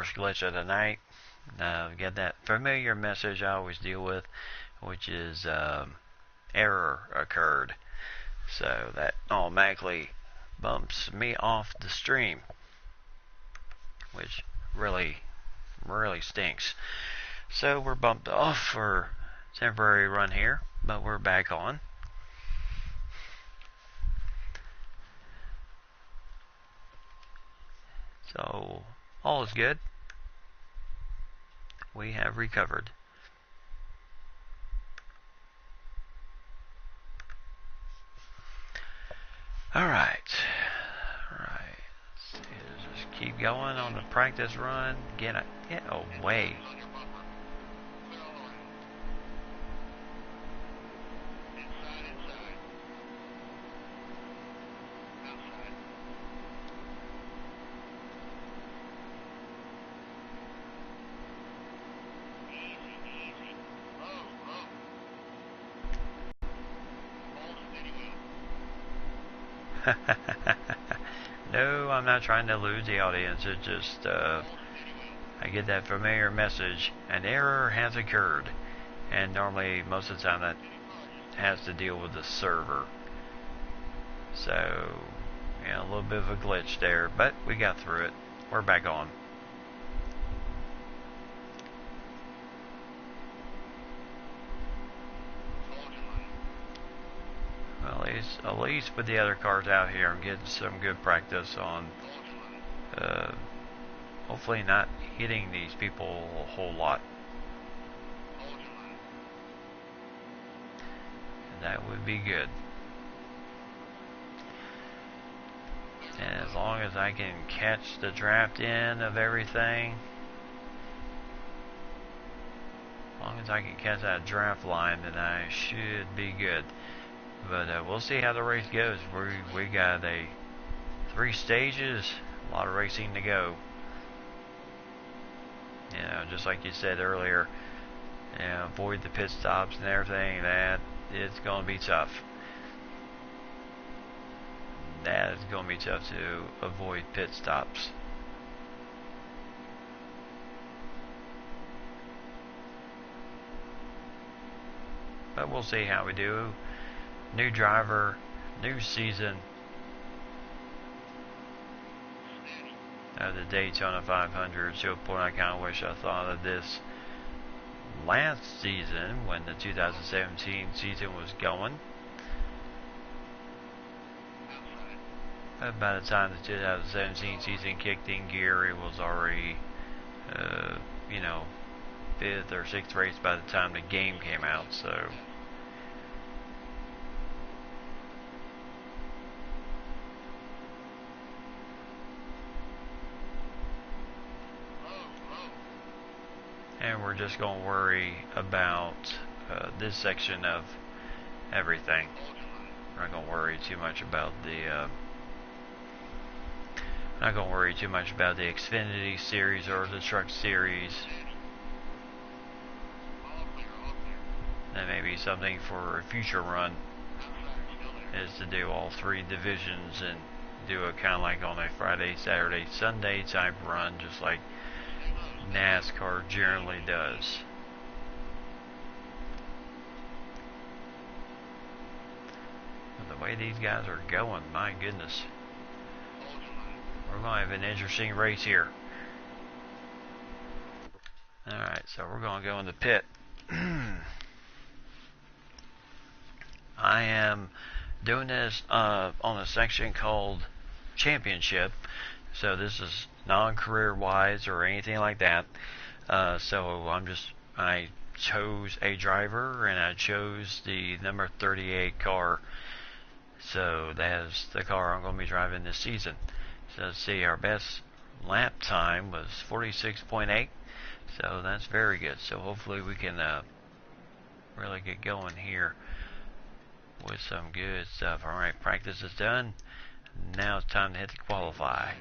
first glitch of the night. Get that familiar message I always deal with, which is error occurred. So that automatically bumps me off the stream, which really stinks. So we're bumped off for a temporary run here, but we're back on. So all is good. We have recovered. Alright. Just keep going on the practice run. Get away. No, I'm not trying to lose the audience. It's just I get that familiar message. An error has occurred, and normally most of the time that has to deal with the server. So, yeah, a little bit of a glitch there, but we got through it. We're back on. Well, at least with the other cars out here, I'm getting some good practice on hopefully not hitting these people a whole lot. That would be good. And as long as I can catch the draft in of everything, as long as I can catch that draft line, then I should be good. But we'll see how the race goes. We got 3 stages, a lot of racing to go. You know, just like you said earlier, you know, avoid the pit stops and everything. That it's going to be tough. That is going to be tough to avoid pit stops. But we'll see how we do. New driver, new season of the Daytona 500. To a point, I kind of wish I thought of this last season when the 2017 season was going. But by the time the 2017 season kicked in gear, it was already, you know, 5th or 6th race by the time the game came out. So. And we're just going to worry about this section of everything. We're not going to worry too much about the Xfinity series or the Truck series. That may be something for a future run, is to do all 3 divisions and do it kind of like on a Friday, Saturday, Sunday type run, just like Nascar generally does. But the way these guys are going, my goodness. We're going to have an interesting race here. Alright, so we're going to go in the pit. I am doing this on a section called Championship. So this is non-career wise or anything like that. So I chose a driver and I chose the number 38 car. So that is the car I'm going to be driving this season. So let's see, our best lap time was 46.8. So that's very good. So hopefully we can really get going here with some good stuff. Alright, practice is done. Now it's time to hit the qualify.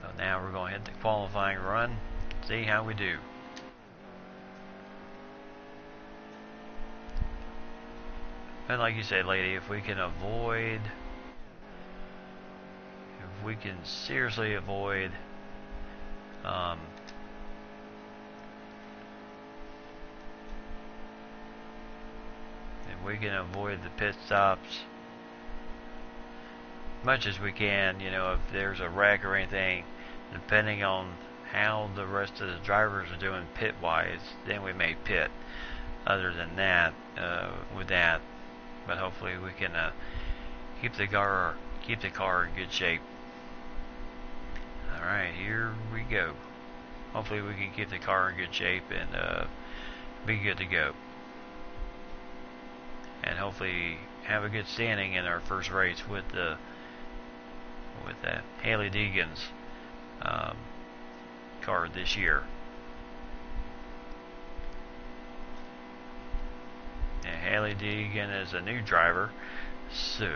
So now we're going to hit the qualifying run, see how we do. And like you said, lady, if we can avoid we can seriously avoid if we can avoid the pit stops much as we can, you know, if there's a wreck or anything, depending on how the rest of the drivers are doing pit wise, then we may pit. Other than that, with that, but hopefully we can keep the car in good shape. All right, here we go. Hopefully we can keep the car in good shape and be good to go, and hopefully have a good standing in our first race with the Haley Deegan's car this year. And Haley Deegan is a new driver, so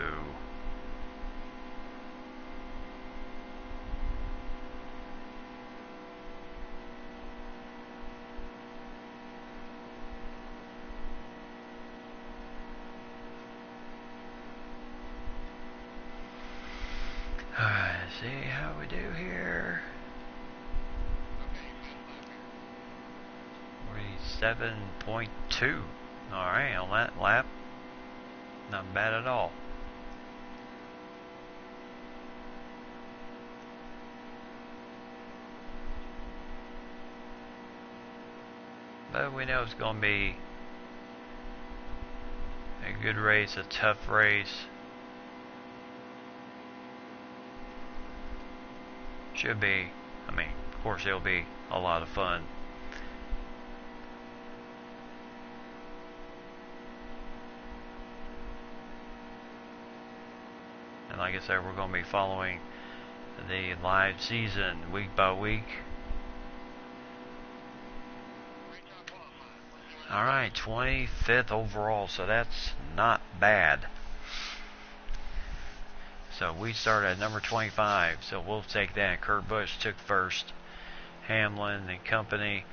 let's see how we do here. 47.2. Alright, on that lap. Not bad at all. But we know it's going to be a good race, a tough race. Should be. I mean, of course it'll be a lot of fun. And like I said, we're going to be following the live season week by week. Alright, 25th overall, so that's not bad. So we start at number 25, so we'll take that. Kurt Busch took first. Hamlin and company.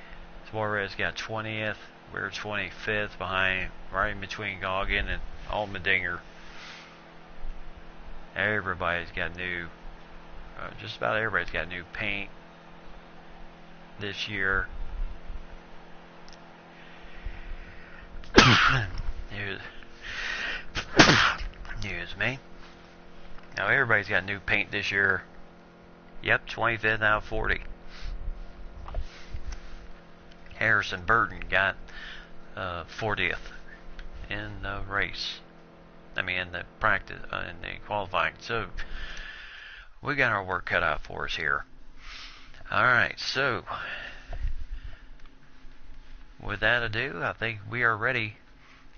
Suarez got 20th. We're 25th behind, right in between Goggin and Allmendinger. Everybody's got new, just about everybody's got new paint this year. Excuse me. Now everybody's got new paint this year. Yep, 25th out of 40. Harrison Burton got 40th in the race. I mean, in the practice, in the qualifying. So we got our work cut out for us here. All right, so with that ado, I think we are ready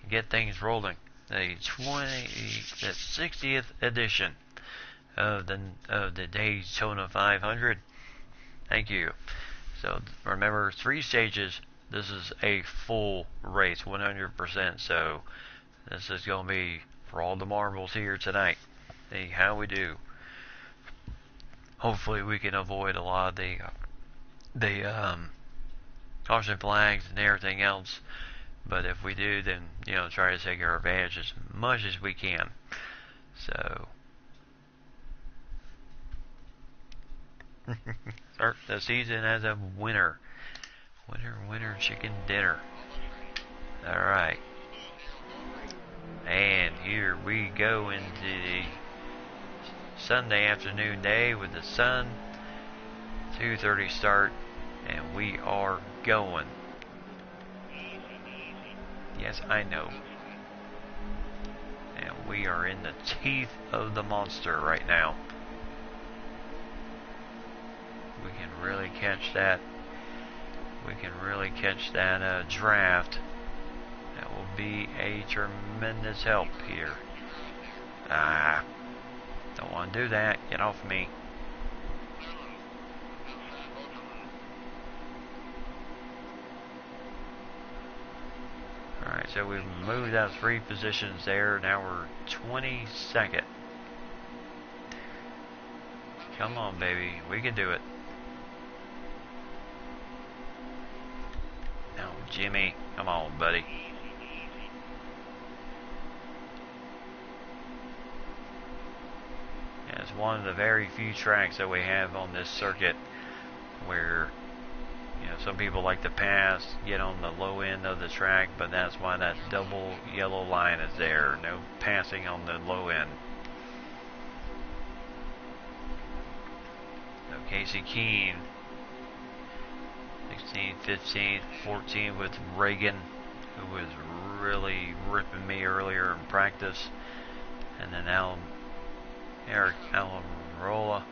to get things rolling. The 60th edition of the Daytona 500. Thank you. So remember, 3 stages. This is a full race, 100%. So this is going to be for all the marbles here tonight. See how we do. Hopefully we can avoid a lot of the caution flags and everything else. But if we do, then try to take our advantage as much as we can. So start the season as a winner. Winner, chicken dinner. Alright. And here we go into the Sunday afternoon day with the sun. 2:30 start, and we are going. Yes, I know. And we are in the teeth of the monster right now. We can really catch that. We can really catch that draft. That will be a tremendous help here. Don't want to do that. Get off me. Alright, so we've moved out 3 positions there. Now we're 22nd. Come on, baby. We can do it. Now, Jimmy. Come on, buddy. Yes, it's one of the very few tracks that we have on this circuit where, you know, some people like to pass, get on the low end of the track, but that's why that double yellow line is there. No passing on the low end. So Casey Keene, 16, 15, 14 with Reagan, who was really ripping me earlier in practice. And then Eric Almirola.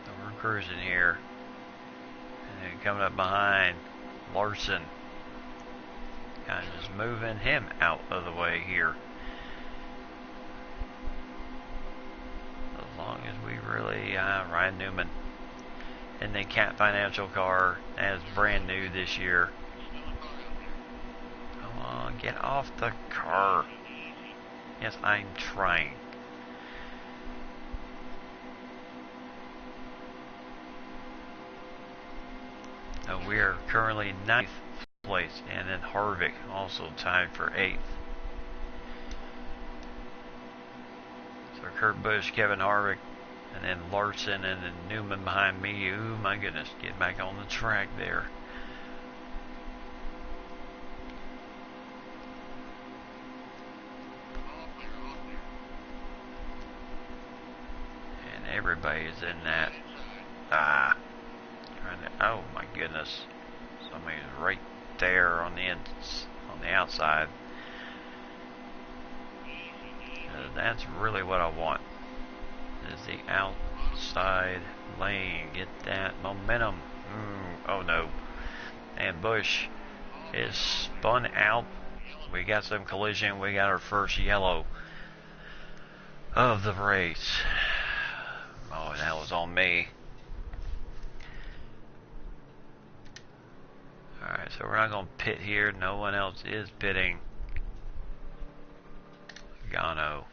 So we're cruising here. And then coming up behind, Larson. Kind of just moving him out of the way here. As long as we really, Ryan Newman. And then Cat Financial car as brand new this year. Come on, get off the car. Yes, I'm trying. We are currently 9th place, and then Harvick also tied for 8th. So Kurt Busch, Kevin Harvick, and then Larson, and then Newman behind me. Ooh, my goodness, get back on the track there. And everybody's in that. Oh my goodness, somebody's right there on the outside. That's really what I want. Is the outside lane. Get that momentum. Oh no. And Busch is spun out. We got some collision. We got our first yellow of the race. Oh, that was on me. Alright, so we're not going to pit here. No one else is pitting. Gano.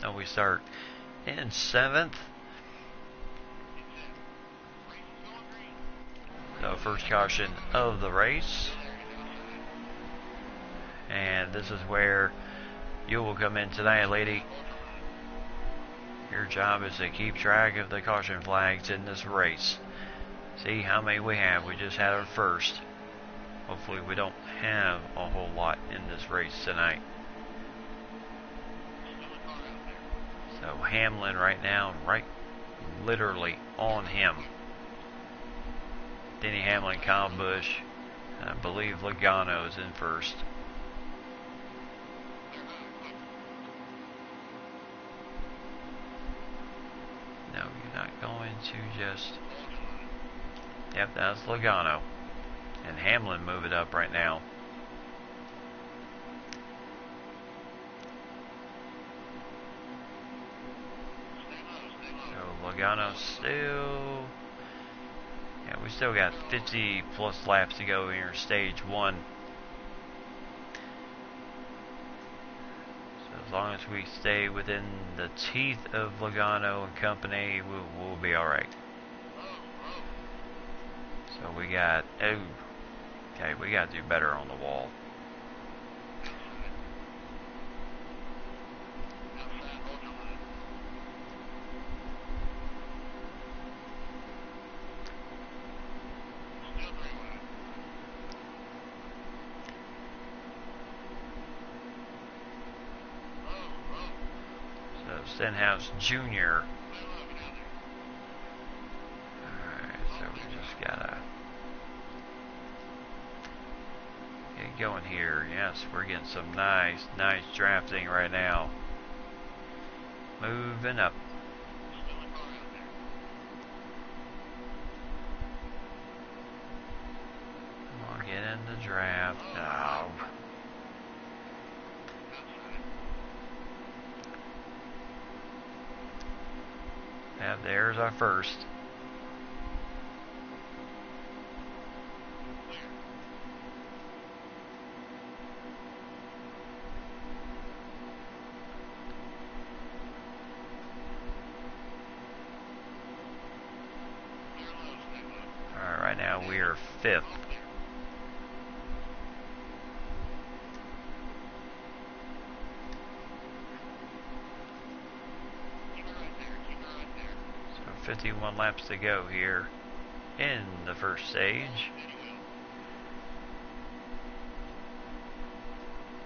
So we start in 7th. So first caution of the race. And this is where you will come in tonight, lady. Your job is to keep track of the caution flags in this race. See how many we have. We just had our first. Hopefully we don't have a whole lot in this race tonight. So Hamlin right now, right literally on him. Denny Hamlin, Kyle Busch, and I believe Logano is in first. No, you're not going to just... Yep, that's Logano. And Hamlin move it up right now. So Logano still... Yeah, we still got 50 plus laps to go here, stage 1. So as long as we stay within the teeth of Logano and company, we'll be alright. So we got... Oh, okay, we got to do better on the wall. Stenhouse Jr. Alright, so we just gotta get going here. Yes, we're getting some nice drafting right now. Moving up. Come on, get in the draft. Oh. Yeah, there's our first. Alright, right now we are 5th. 51 laps to go here in the first stage.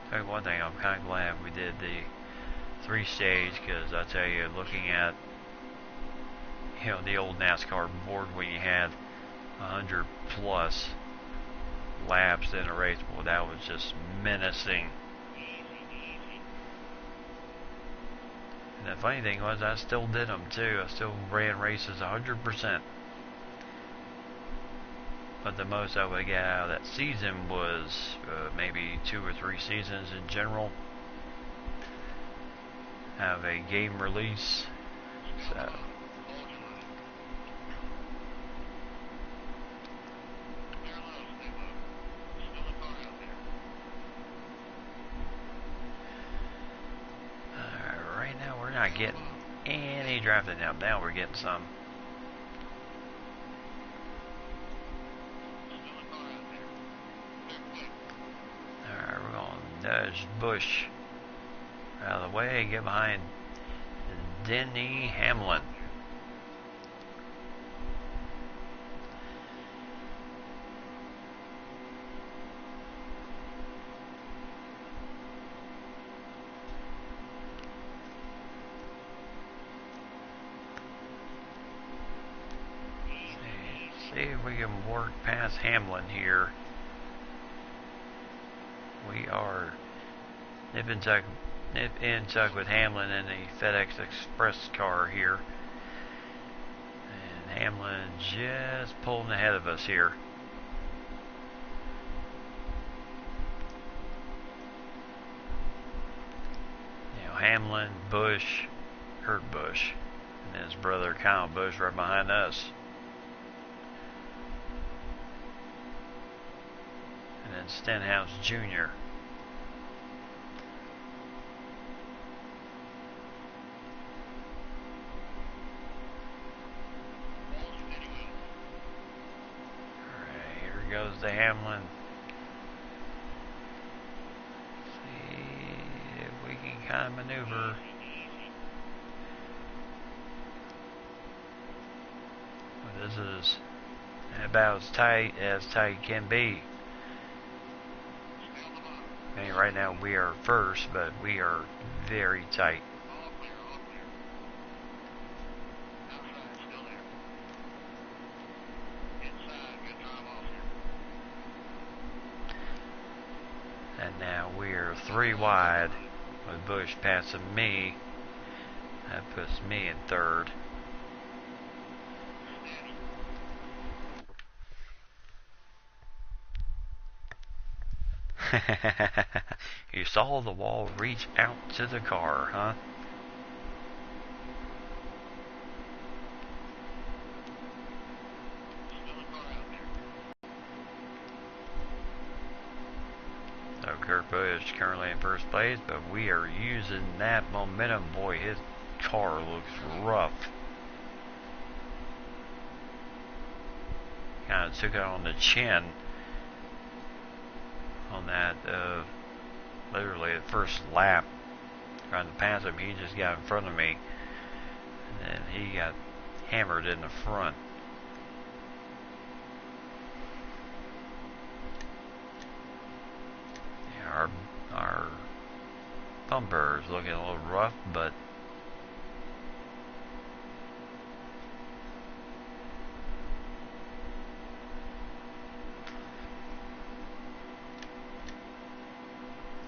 Tell you one thing, I'm kind of glad we did the 3-stage, because I tell you, looking at the old NASCAR board when you had 100 plus laps in a race, well, that was just menacing. And the funny thing was, I still did them too. I still ran races 100%. But the most I would get out of that season was maybe 2 or 3 seasons in general. Have a game release. So. Right now we're not getting any drafting now. Now we're getting some. Alright, we're going to nudge Bush out of the way, get behind Denny Hamlin. See if we can work past Hamlin here. We are nip and tuck with Hamlin in the FedEx Express car here. And Hamlin just pulling ahead of us here. Hamlin, Bush, Kurt Busch, and his brother Kyle Busch right behind us. And then Stenhouse Jr. Alright, here goes the Hamlin. See if we can kind of maneuver. Well, this is about as tight can be. I mean, right now we are first, but we are very tight. And now we are 3 wide with Bush passing me. That puts me in 3rd. You saw the wall reach out to the car, huh? So Kurt Busch currently in first place, but we are using that momentum. Boy, his car looks rough. Kind of took it on the chin on that, literally the first lap, trying to pass him. He just got in front of me, and then he got hammered in the front. Yeah, our bumper is looking a little rough, but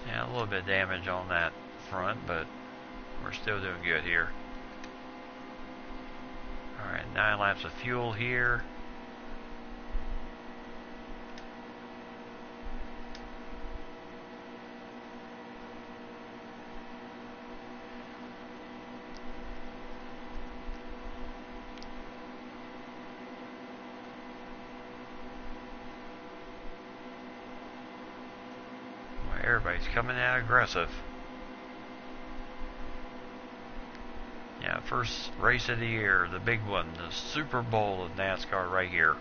yeah, a little bit of damage on that front, but we're still doing good here. Alright, 9 laps of fuel here. Everybody's coming out aggressive. Yeah, first race of the year, the big one, the Super Bowl of NASCAR right here.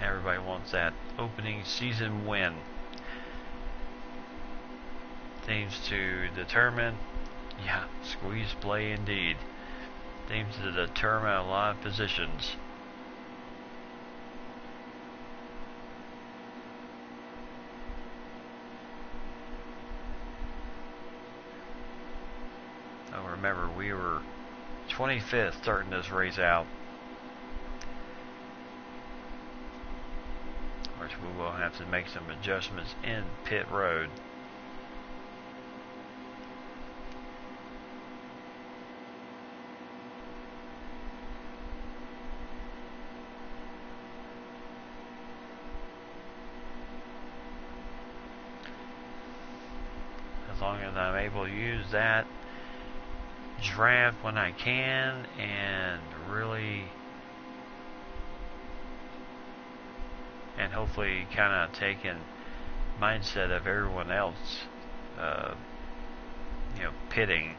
Everybody wants that opening season win. Seems to determine Yeah, squeeze play indeed. Seems to determine a lot of positions. Oh, remember, we were 25th starting this race out. Of course, we will have to make some adjustments in pit road. As long as I'm able to use that draft when I can and really, and hopefully kind of taking mindset of everyone else, pitting.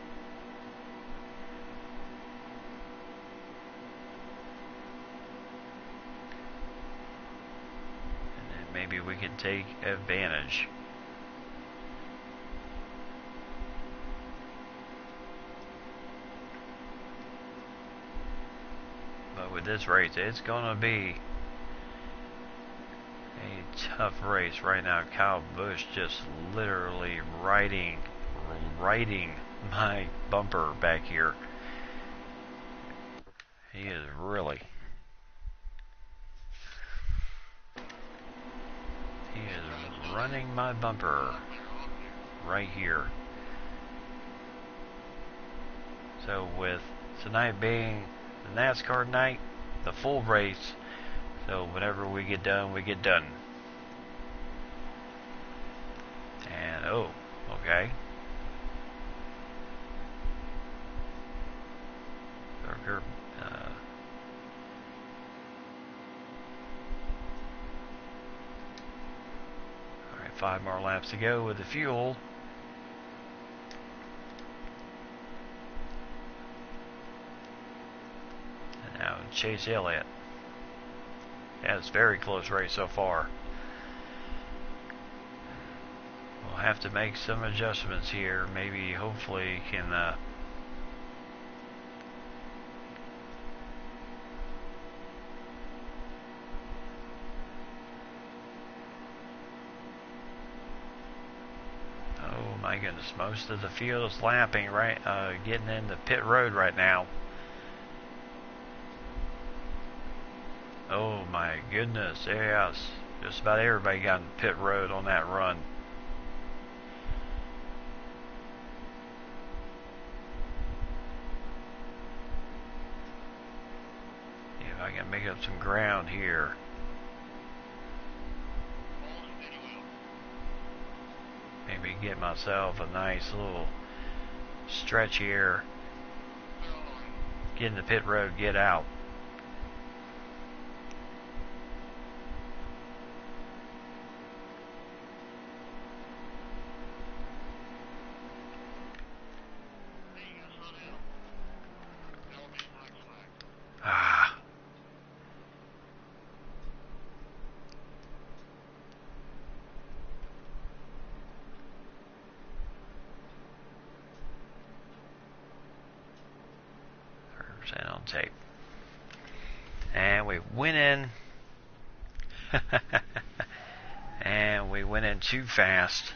And then maybe we can take advantage. But with this race, it's going to be a tough race right now. Kyle Busch just literally riding my bumper back here. He is really. He is running my bumper right here. So with tonight being the NASCAR night, the full race, so whenever we get done, we get done. And oh, okay. Burger. Alright, 5 more laps to go with the fuel. And now Chase Elliott. Yeah, it's a very close race so far. We'll have to make some adjustments here. Maybe, hopefully, can oh my goodness, most of the field is lapping right, getting into pit road right now. Oh my goodness, yes, just about everybody got in pit road on that run. If I can make up some ground here. Maybe get myself a nice little stretch here. Get in the pit road, get out. On tape. And we went in. And we went in too fast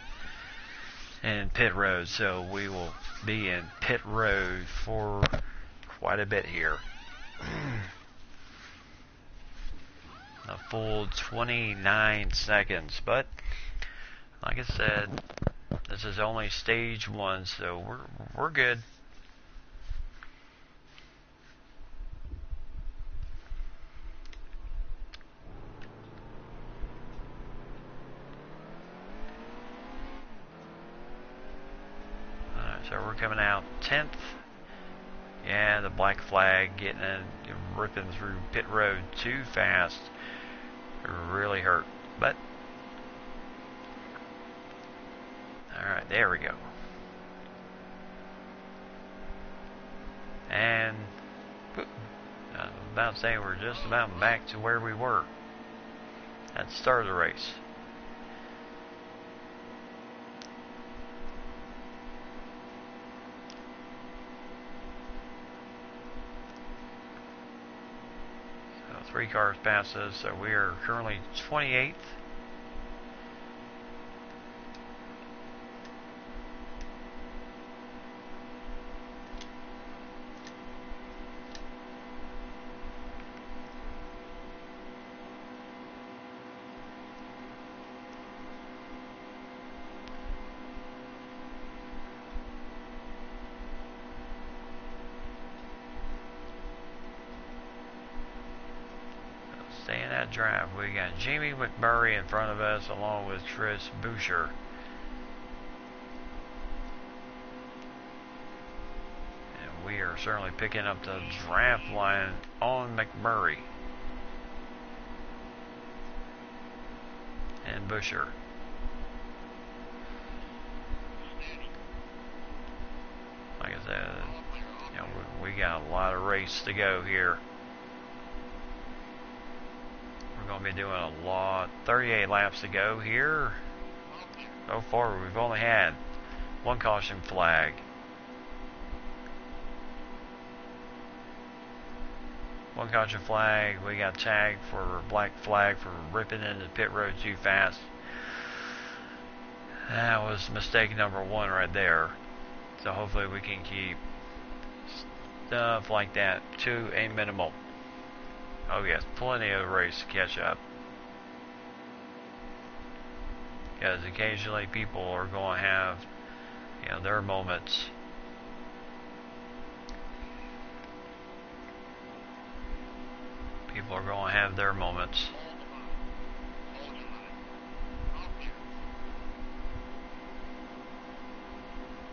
in pit road, so we will be in pit road for quite a bit here. A full 29 seconds, but like I said, this is only stage 1, so we're good. So we're coming out 10th. Yeah, the black flag getting in, ripping through pit road too fast. It really hurt. But alright, there we go. And I was about to say we're just about back to where we were at the start of the race. 3 cars past us, so we are currently 28th. Stay in that drive. We got Jamie McMurray in front of us, along with Chris Boucher. And we are certainly picking up the draft line on McMurray and Boucher. Like I said, you know, we got a lot of race to go here. We're going to be doing a lot. 38 laps to go here. So far, we've only had 1 caution flag. One caution flag. We got tagged for black flag for ripping into the pit road too fast. That was mistake number 1 right there. So hopefully we can keep stuff like that to a minimum. Oh yes, plenty of race to catch up. Because occasionally people are going to have, you know, their moments. People are going to have their moments.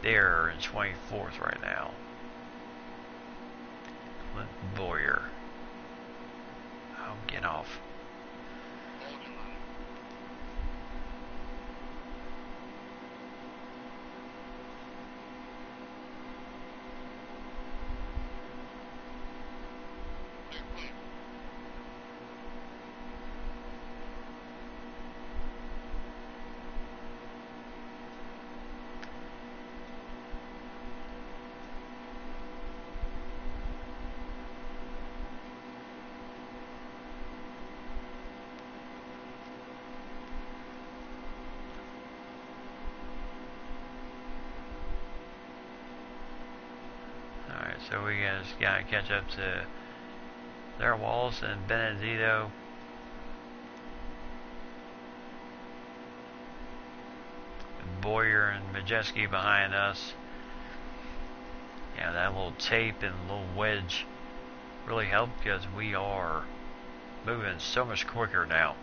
They're in 24th right now. Clint Boyer. Oh, get off. So we just got to catch up to their Wallace and Benedito. Boyer and Majeski behind us. Yeah, that little tape and little wedge really helped because we are moving so much quicker now.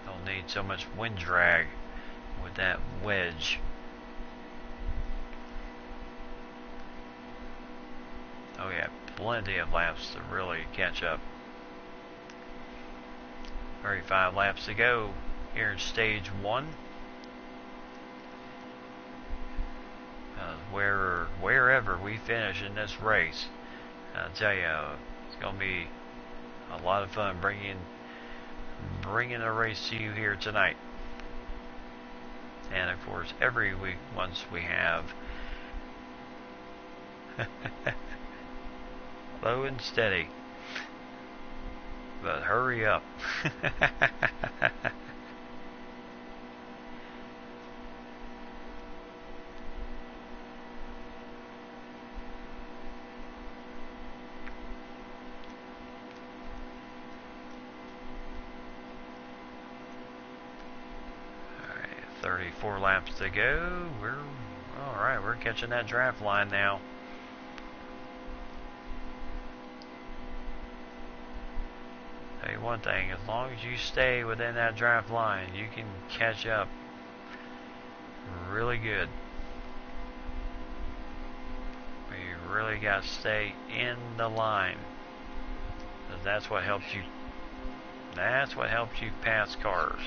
Don't need so much wind drag with that wedge. Oh yeah, plenty of laps to really catch up. 35 laps to go here in stage 1. Wherever we finish in this race, I'll tell you, it's going to be a lot of fun bringing the race to you here tonight. And of course, every week once we have low and steady. But hurry up. Alright, 34 laps to go. Alright, we're catching that draft line now. Tell you one thing, as long as you stay within that draft line, you can catch up really good. But you really got to stay in the line. Because that's what helps you. That's what helps you pass cars.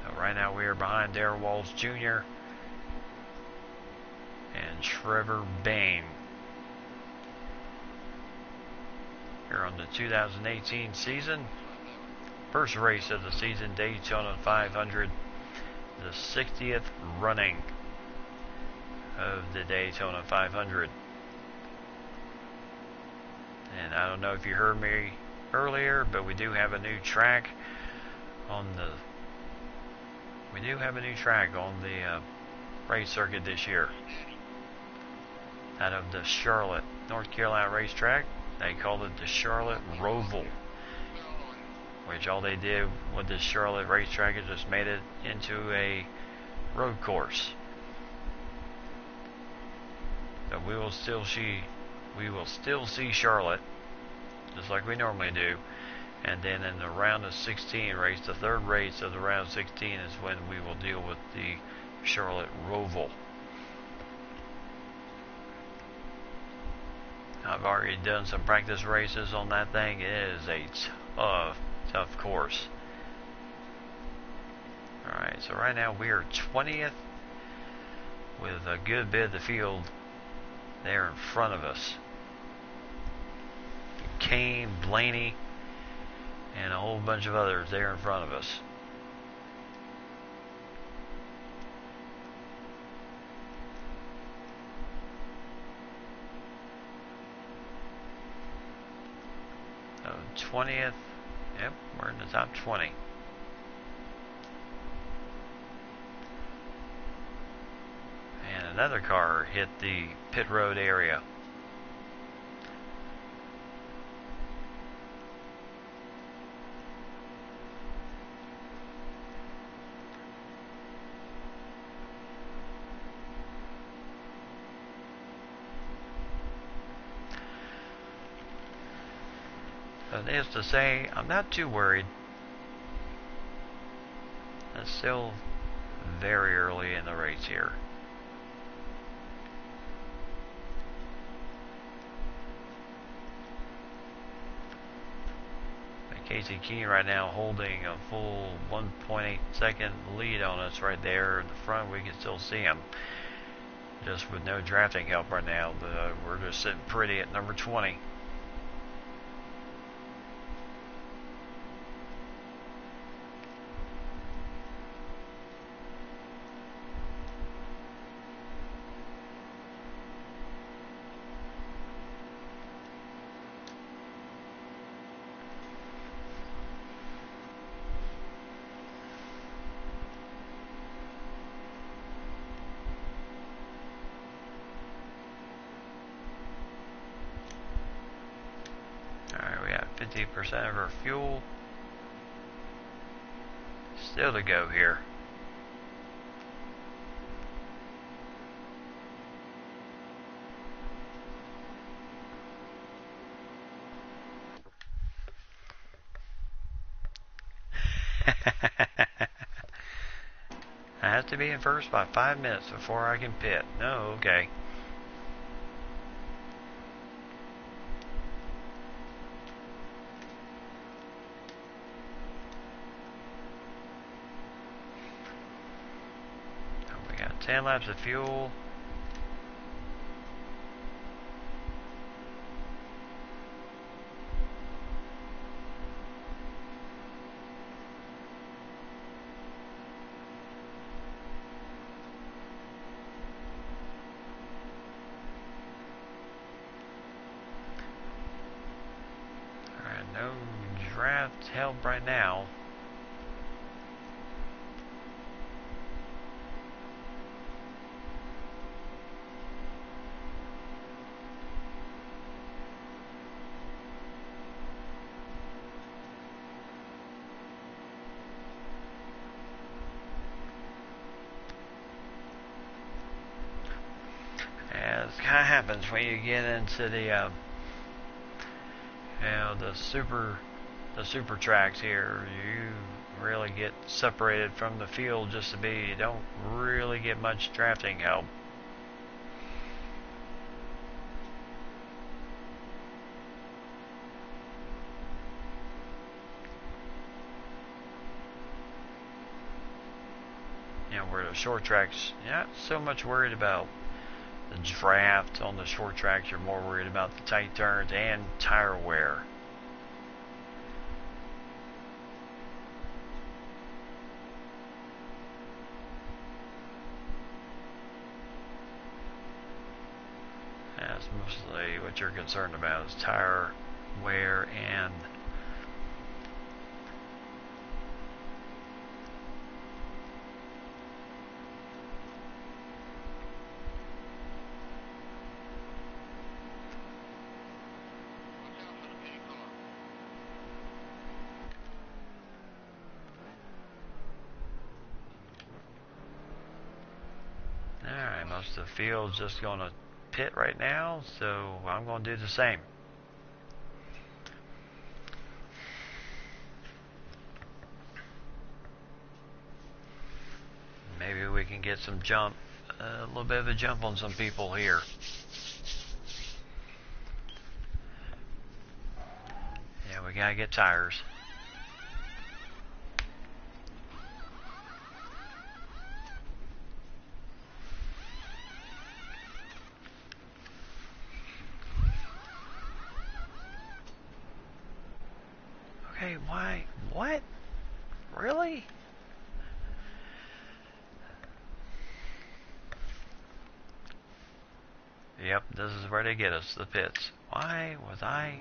So right now we are behind Darrell Walls Jr. and Trevor Bain. Here on the 2018 season. First race of the season, Daytona 500. The 60th running of the Daytona 500. And I don't know if you heard me earlier, but we do have a new track on the race circuit this year. Out of the Charlotte, North Carolina racetrack, they called it the Charlotte Roval, which all they did with this Charlotte racetrack is just made it into a road course. So we will still see Charlotte, just like we normally do. And then in the round of 16 race, the third race of the round of 16 is when we will deal with the Charlotte Roval. I've already done some practice races on that thing. It is a tough course. Alright, so right now we are 20th with a good bit of the field there in front of us. Kane, Blaney, and a whole bunch of others there in front of us. So 20th, yep, we're in the top 20. And another car hit the pit road area. So needless to say, I'm not too worried. It's still very early in the race here. Casey Keene right now holding a full 1.8 second lead on us right there in the front. We can still see him, just with no drafting help right now. But we're just sitting pretty at number 20. Alright, we have 50% of our fuel still to go here. I have to be in first by 5 minutes before I can pit. No, okay. We got 10 laps of fuel. No draft help right now. Yeah, this kind of happens when you get into the the super tracks here. You really get separated from the field just a bit. You don't really get much drafting help. You know, where the short tracks, you're not so much worried about the draft on the short tracks. You're more worried about the tight turns and tire wear. That's mostly what you're concerned about, is tire where, and alright, most of the field's just going to pit right now, so I'm going to do the same. Maybe we can get some jump, a little bit of a jump on some people here. Yeah, we gotta get tires. Okay, why? What? Really? Yep, this is where they get us, the pits. Why was I?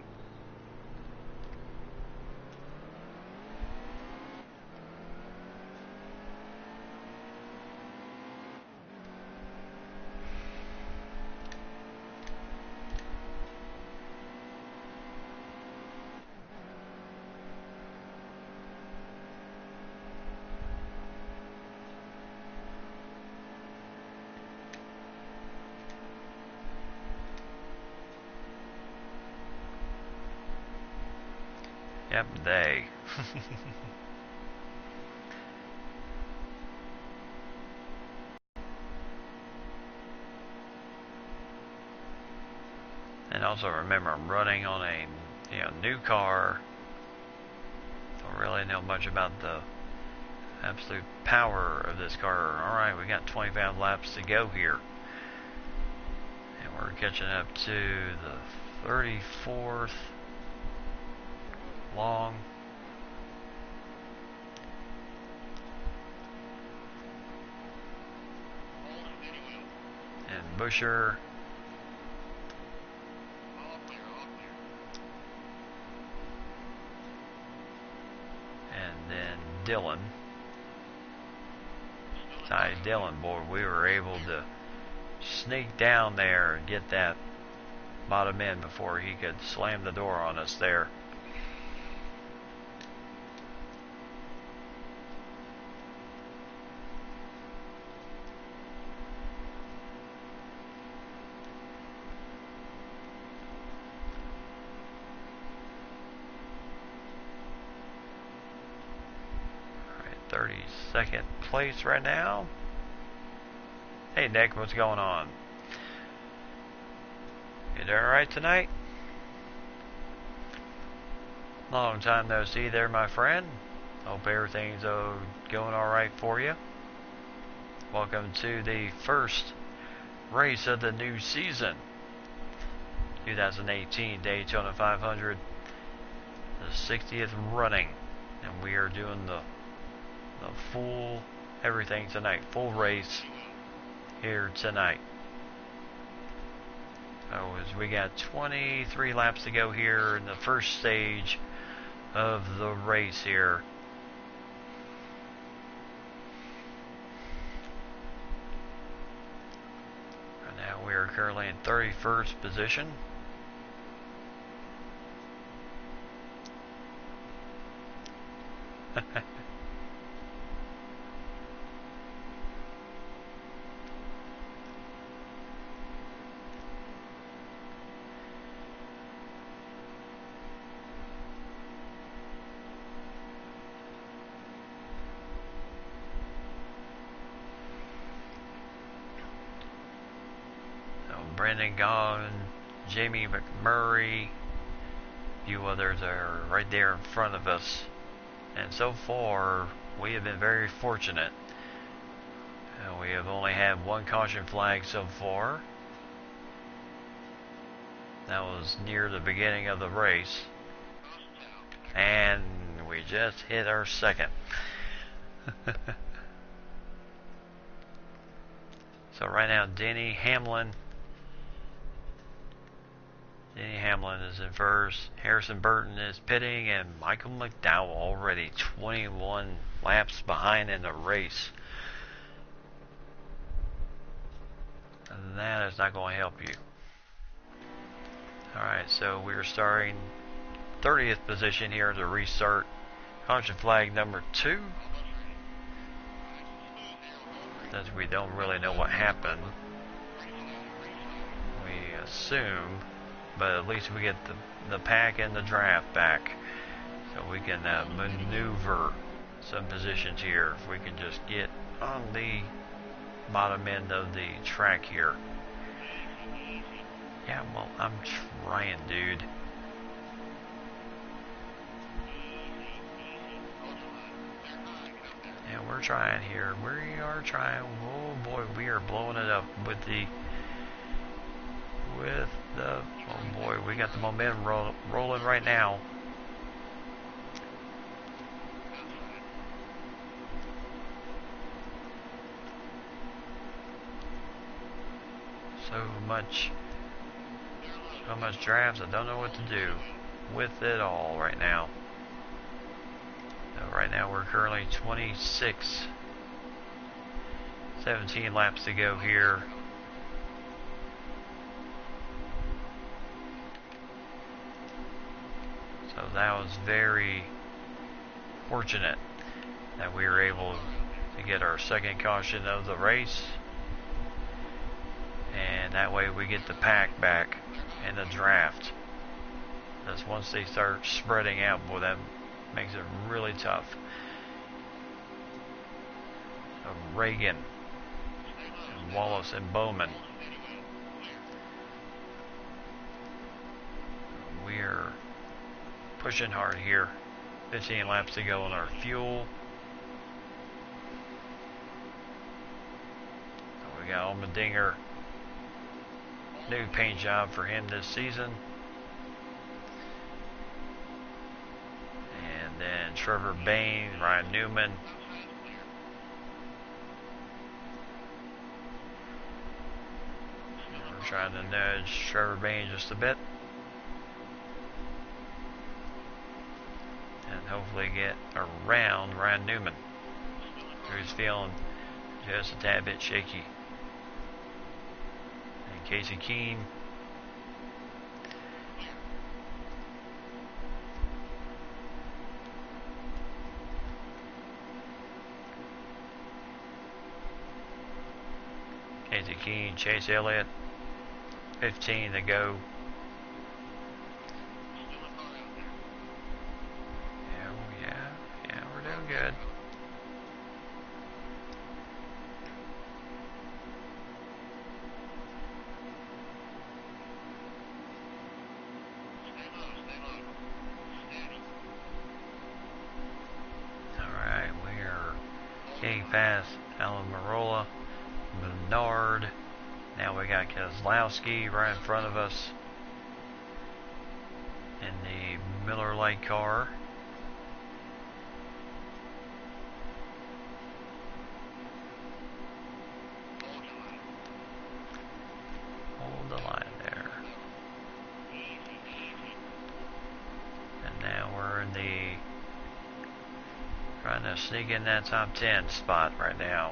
Yep, they. And also remember, I'm running on a new car. Don't really know much about the absolute power of this car. Alright, we got 25 laps to go here. And we're catching up to the 34th long. And Busher. And then Dylan. Ty Dylan, boy, we were able to sneak down there and get that bottom end before he could slam the door on us there. Alright, 32nd place right now. Hey Nick, what's going on? You doing alright tonight? Long time no see there, my friend. Hope everything's going alright for you. Welcome to the first race of the new season. 2018 Daytona 500. The 60th running. And we are doing the full everything tonight. Full race here tonight. So as we got 23 laps to go here in the first stage of the race here. Right now we are currently in 31st position. Brandon Gaughan, Jamie McMurray, a few others are right there in front of us. And so far, we have been very fortunate. We have only had one caution flag so far. That was near the beginning of the race. And we just hit our second. So right now, Denny Hamlin Denny Hamlin is in first. Harrison Burton is pitting, and Michael McDowell already 21 laps behind in the race. And that is not going to help you. Alright, so we're starting 30th position here to restart caution flag number 2. Since we don't really know what happened, we assume, but at least we get the pack and the draft back, so we can maneuver some positions here. If we can just get on the bottom end of the track here. Yeah, well, I'm trying, dude. Yeah, we're trying here. We are trying. Oh boy, we are blowing it up with the. Oh boy, we got the momentum rolling right now. So much drafts, I don't know what to do with it all right now. So right now we're currently 26. 17 laps to go here. So that was very fortunate that we were able to get our second caution of the race. And that way we get the pack back in the draft. Because once they start spreading out, boy, that makes it really tough. So Reagan, and Wallace, and Bowman. We're pushing hard here. 15 laps to go on our fuel. We got Allmendinger. New paint job for him this season. And then Trevor Bayne, Ryan Newman. We're trying to nudge Trevor Bayne just a bit. And hopefully get around Ryan Newman, who's feeling just a tad bit shaky. And Casey Keene. Casey Keene, Chase Elliott. 15 to go. Yeah, we're doing good. Alright, we are getting past Alan Marola, Menard. Now we got Keselowski right in front of us in the Miller Lite car. Hold the line there. And now we're in the trying to sneak in that top 10 spot right now.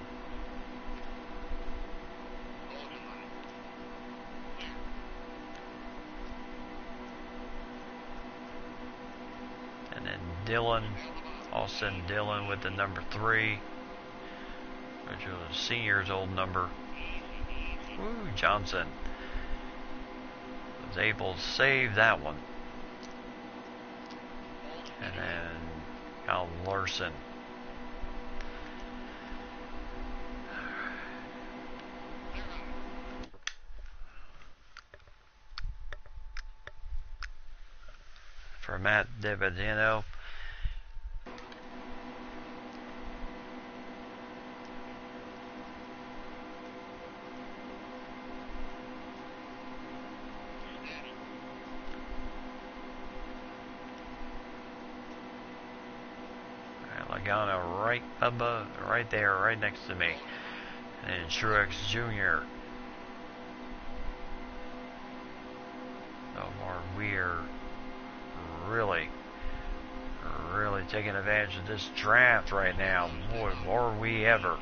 Dillon, Austin Dillon with the number 3, which was senior's old number. Woo, Johnson was able to save that one. And then Kyle Larson. For Matt DiBadino. Logano right above, right there, right next to me. And then Truex Jr. So more we are really, really taking advantage of this draft right now. Boy, are we ever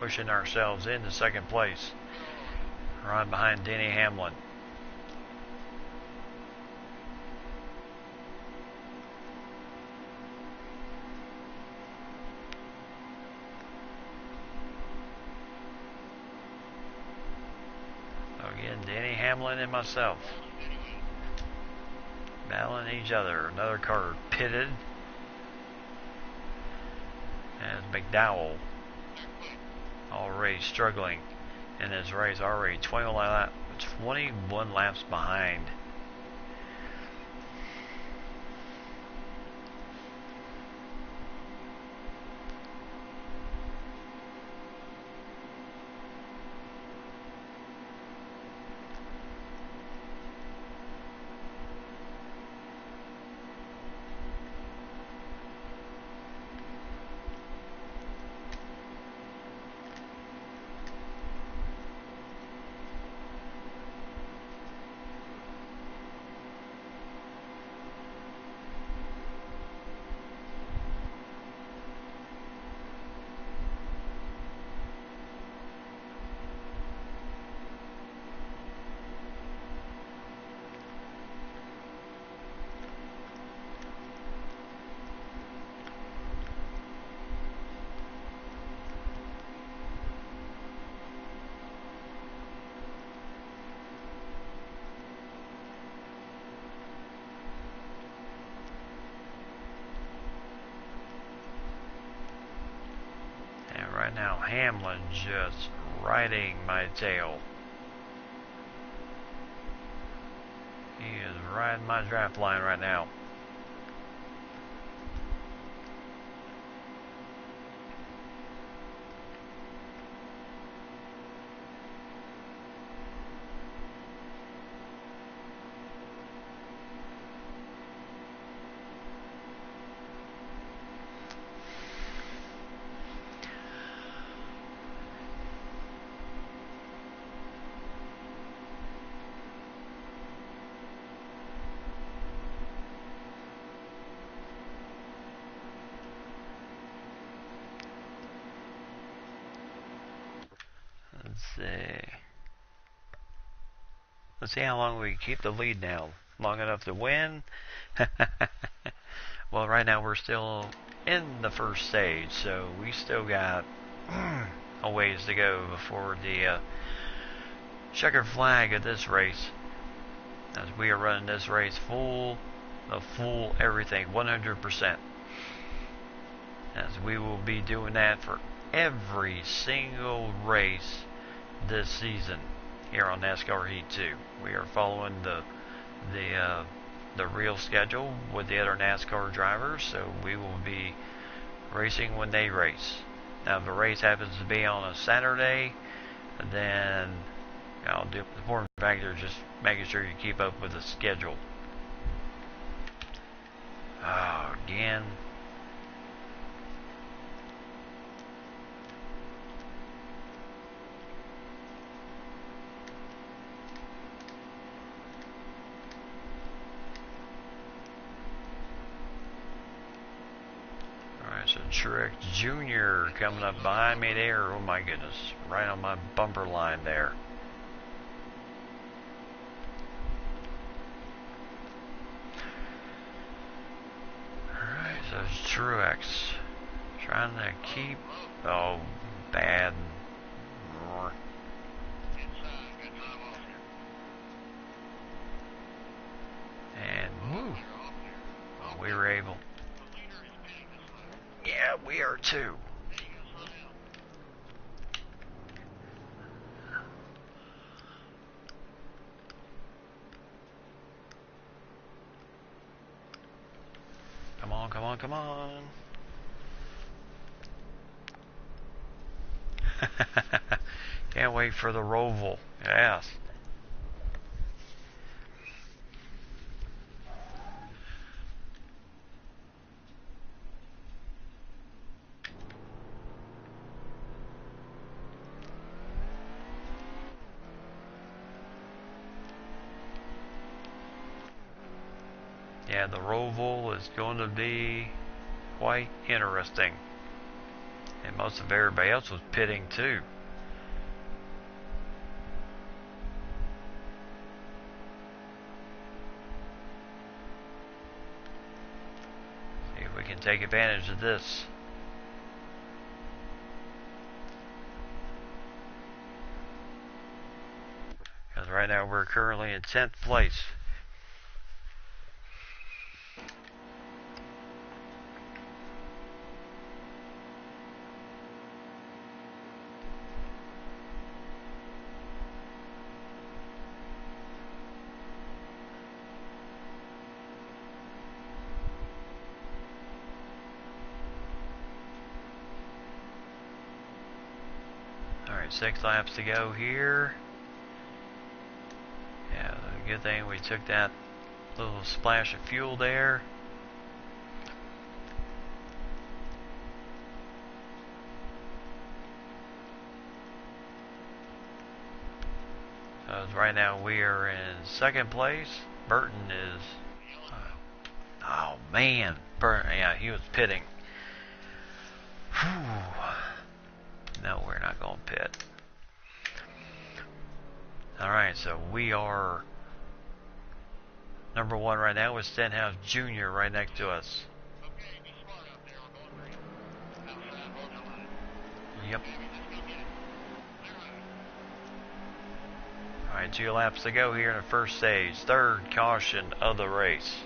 pushing ourselves into second place, right behind Denny Hamlin. Again, Denny Hamlin and myself battling each other. Another car pitted as McDowell already struggling in this race, already 21 laps behind. Right now, Hamlin just riding my tail. He is riding my draft line right now. Let's see how long we can keep the lead now. Long enough to win? Well, right now we're still in the first stage, so we still got a ways to go before the checkered flag of this race. As we are running this race full everything, 100%. As we will be doing that for every single race this season here on NASCAR Heat 2. We are following the real schedule with the other NASCAR drivers, so we will be racing when they race. Now, if a race happens to be on a Saturday, then I'll do the important factor just making sure you keep up with the schedule. Oh, again. So Truex Jr. coming up behind me there. Oh my goodness. Right on my bumper line there. Alright, so it's Truex trying to keep... Oh, bad. And woo! Well, we were able... Yeah, we are too. Come on, come on, come on. Can't wait for the Roval. Yes. Yeah, the Roval is going to be quite interesting. And most of everybody else was pitting too. See if we can take advantage of this. Because right now we're currently in 10th place. Alright, 6 laps to go here. Yeah, the good thing we took that little splash of fuel there. So right now we are in 2nd place. Burton is... oh man, Burton, yeah, he was pitting. Whew. No, we're not going to pit. Alright, so we are number 1 right now with Stenhouse Jr. right next to us. Yep. Alright, 2 laps to go here in the first stage. 3rd caution of the race.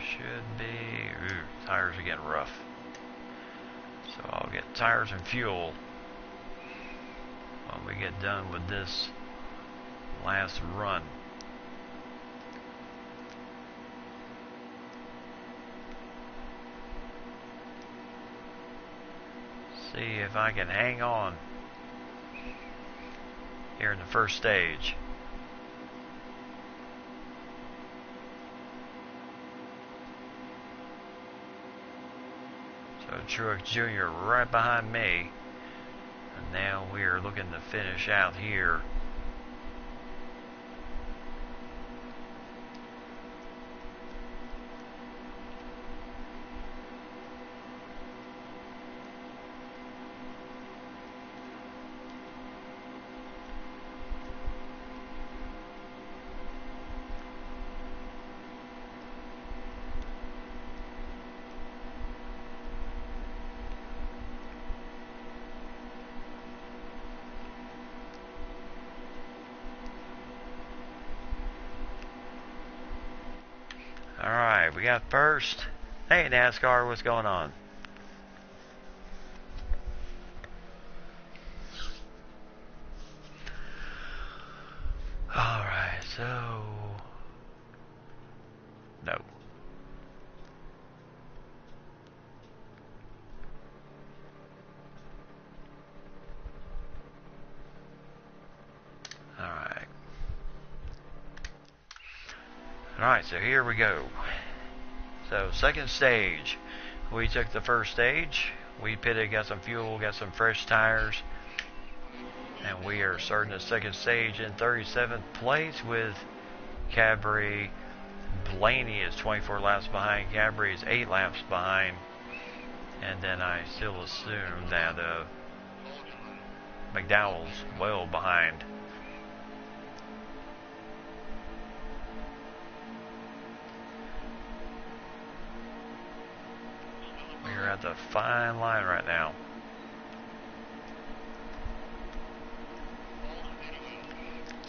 Should be... ooh, tires are getting rough. So I'll get tires and fuel when we get done with this last run. See if I can hang on here in the first stage. So Truex Jr. right behind me. And now we are looking to finish out here. Alright, we got first. Hey NASCAR, what's going on? Alright, so... no. Alright. Alright, so here we go. So, 2nd stage. We took the 1st stage. We pitted, got some fuel, got some fresh tires. And we are starting the 2nd stage in 37th place with Cabri. Blaney is 24 laps behind. Cabri is 8 laps behind. And then I still assume that McDowell's well behind. We're at the fine line right now.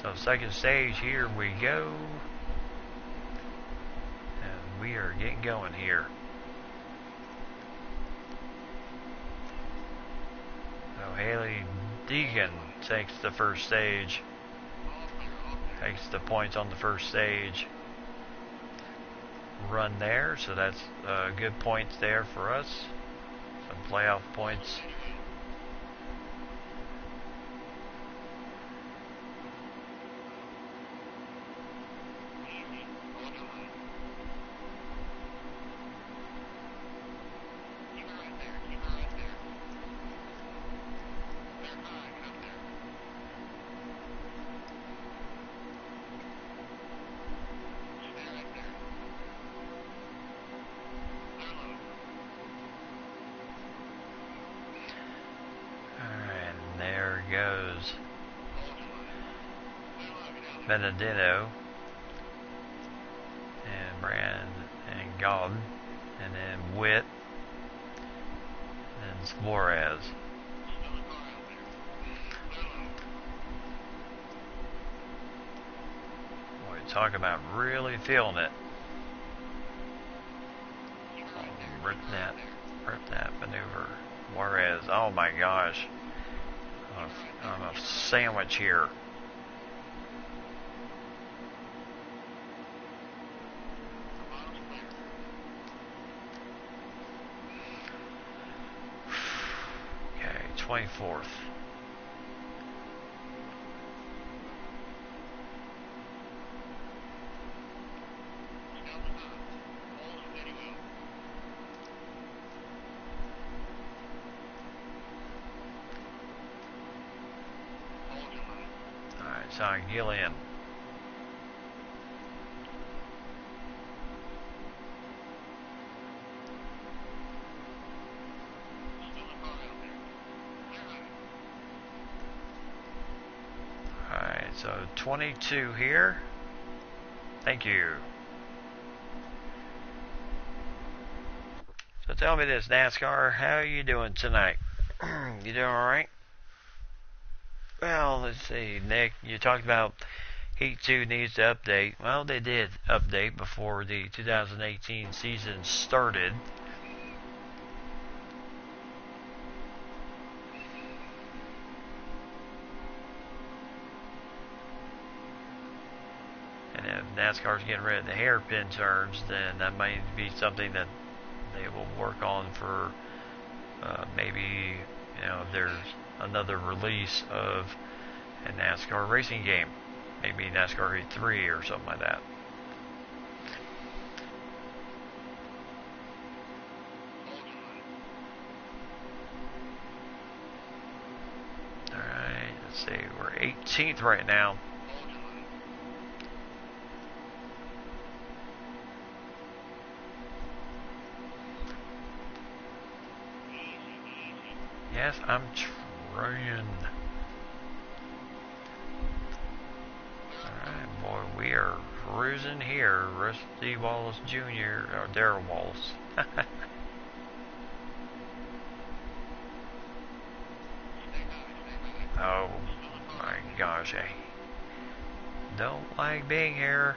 So 2nd stage, here we go. And we are getting going here. So Haley Deegan takes the 1st stage. Takes the points on the 1st stage. Run there, so that's good points there for us. Some playoff points. goes Benedetto and Brand and Gaud, and then Witt and Suarez. Boy, talk about really feeling it. Rip that maneuver. Juarez, oh my gosh. I'm a sandwich here. Okay, 24th. Alright, Gillian. Alright, so 22 here. Thank you. So tell me this, NASCAR, how are you doing tonight? You doing alright? Well, let's see, Nick, you talked about Heat 2 needs to update. Well, they did update before the 2018 season started. And if NASCAR's getting rid of the hairpin turns, then that might be something that they will work on for maybe, if there's another release of a NASCAR racing game. Maybe NASCAR Heat 3 or something like that. Alright, let's see, we're 18th right now. Yes, I'm trying. Alright, boy, we are cruising here. Rusty Wallace Jr. or Darrell Wallace. Oh my gosh, I don't like being here.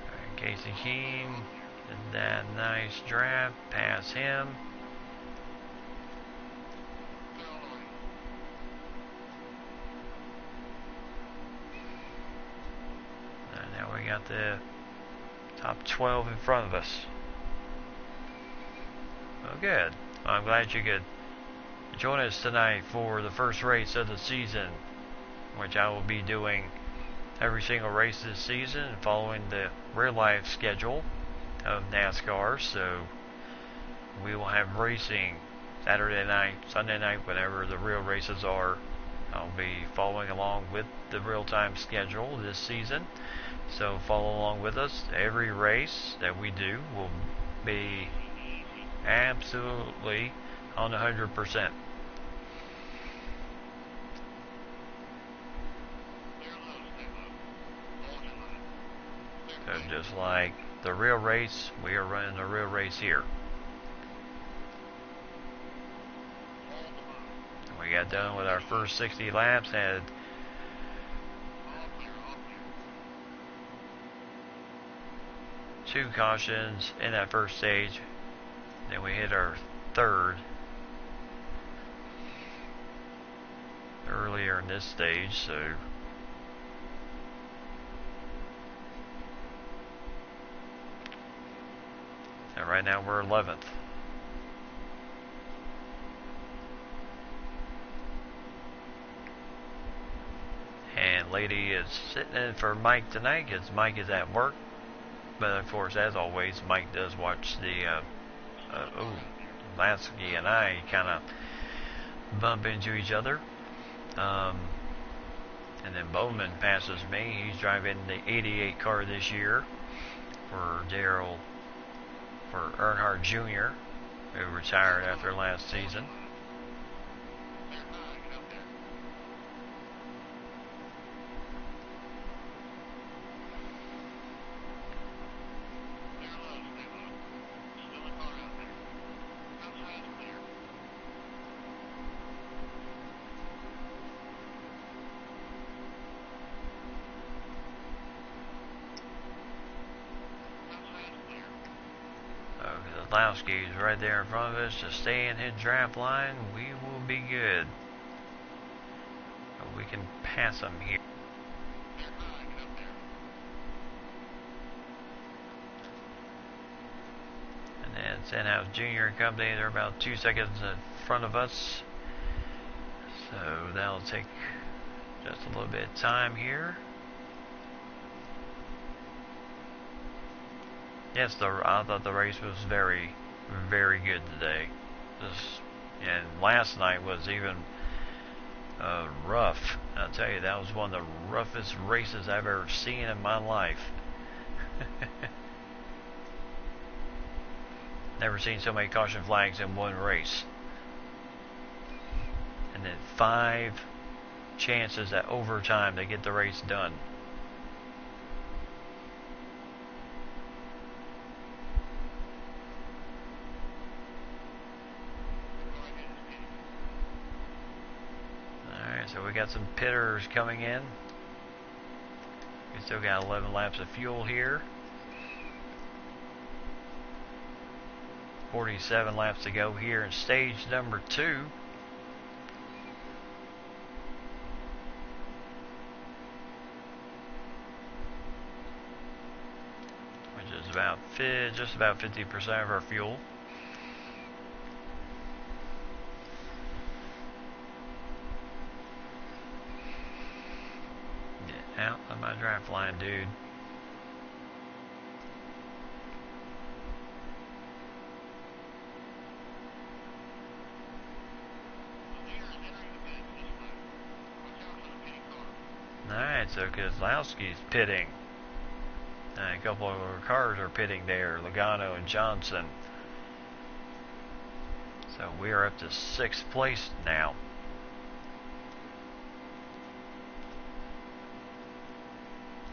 Right, Casey Keene did that nice draft, pass him. And now we got the top 12 in front of us. Oh, good. Well, I'm glad you could join us tonight for the first race of the season, which I will be doing every single race this season following the real life schedule of NASCAR. So we will have racing Saturday night, Sunday night, whenever the real races are. I'll be following along with the real-time schedule this season. So follow along with us. Every race that we do will be absolutely on 100%. So just like the real race, we are running the real race here. We got done with our first 60 laps, had two cautions in that first stage. Then we hit our third earlier in this stage, so and right now we're 11th. And Lady is sitting in for Mike tonight because Mike is at work. But of course, as always, Mike does watch the Lasky and I kind of bump into each other. And then Bowman passes me. He's driving the 88 car this year for Earnhardt Jr., who retired after last season. Lowski's right there in front of us. Just stay in his draft line. We will be good. But we can pass him here. And then Sandhouse Jr. and company, they're about 2 seconds in front of us. So that'll take just a little bit of time here. Yes, I thought the race was very, very good today. And last night was even rough. I'll tell you, that was one of the roughest races I've ever seen in my life. Never seen so many caution flags in one race. And then 5 chances at overtime to get the race done. So we got some pitters coming in. We still got 11 laps of fuel here. 47 laps to go here in stage number 2. Which is about just about 50% of our fuel. Out of my draft line, dude. Alright, so Kozlowski's pitting. And a couple of our cars are pitting there, Logano and Johnson. So we are up to 6th place now.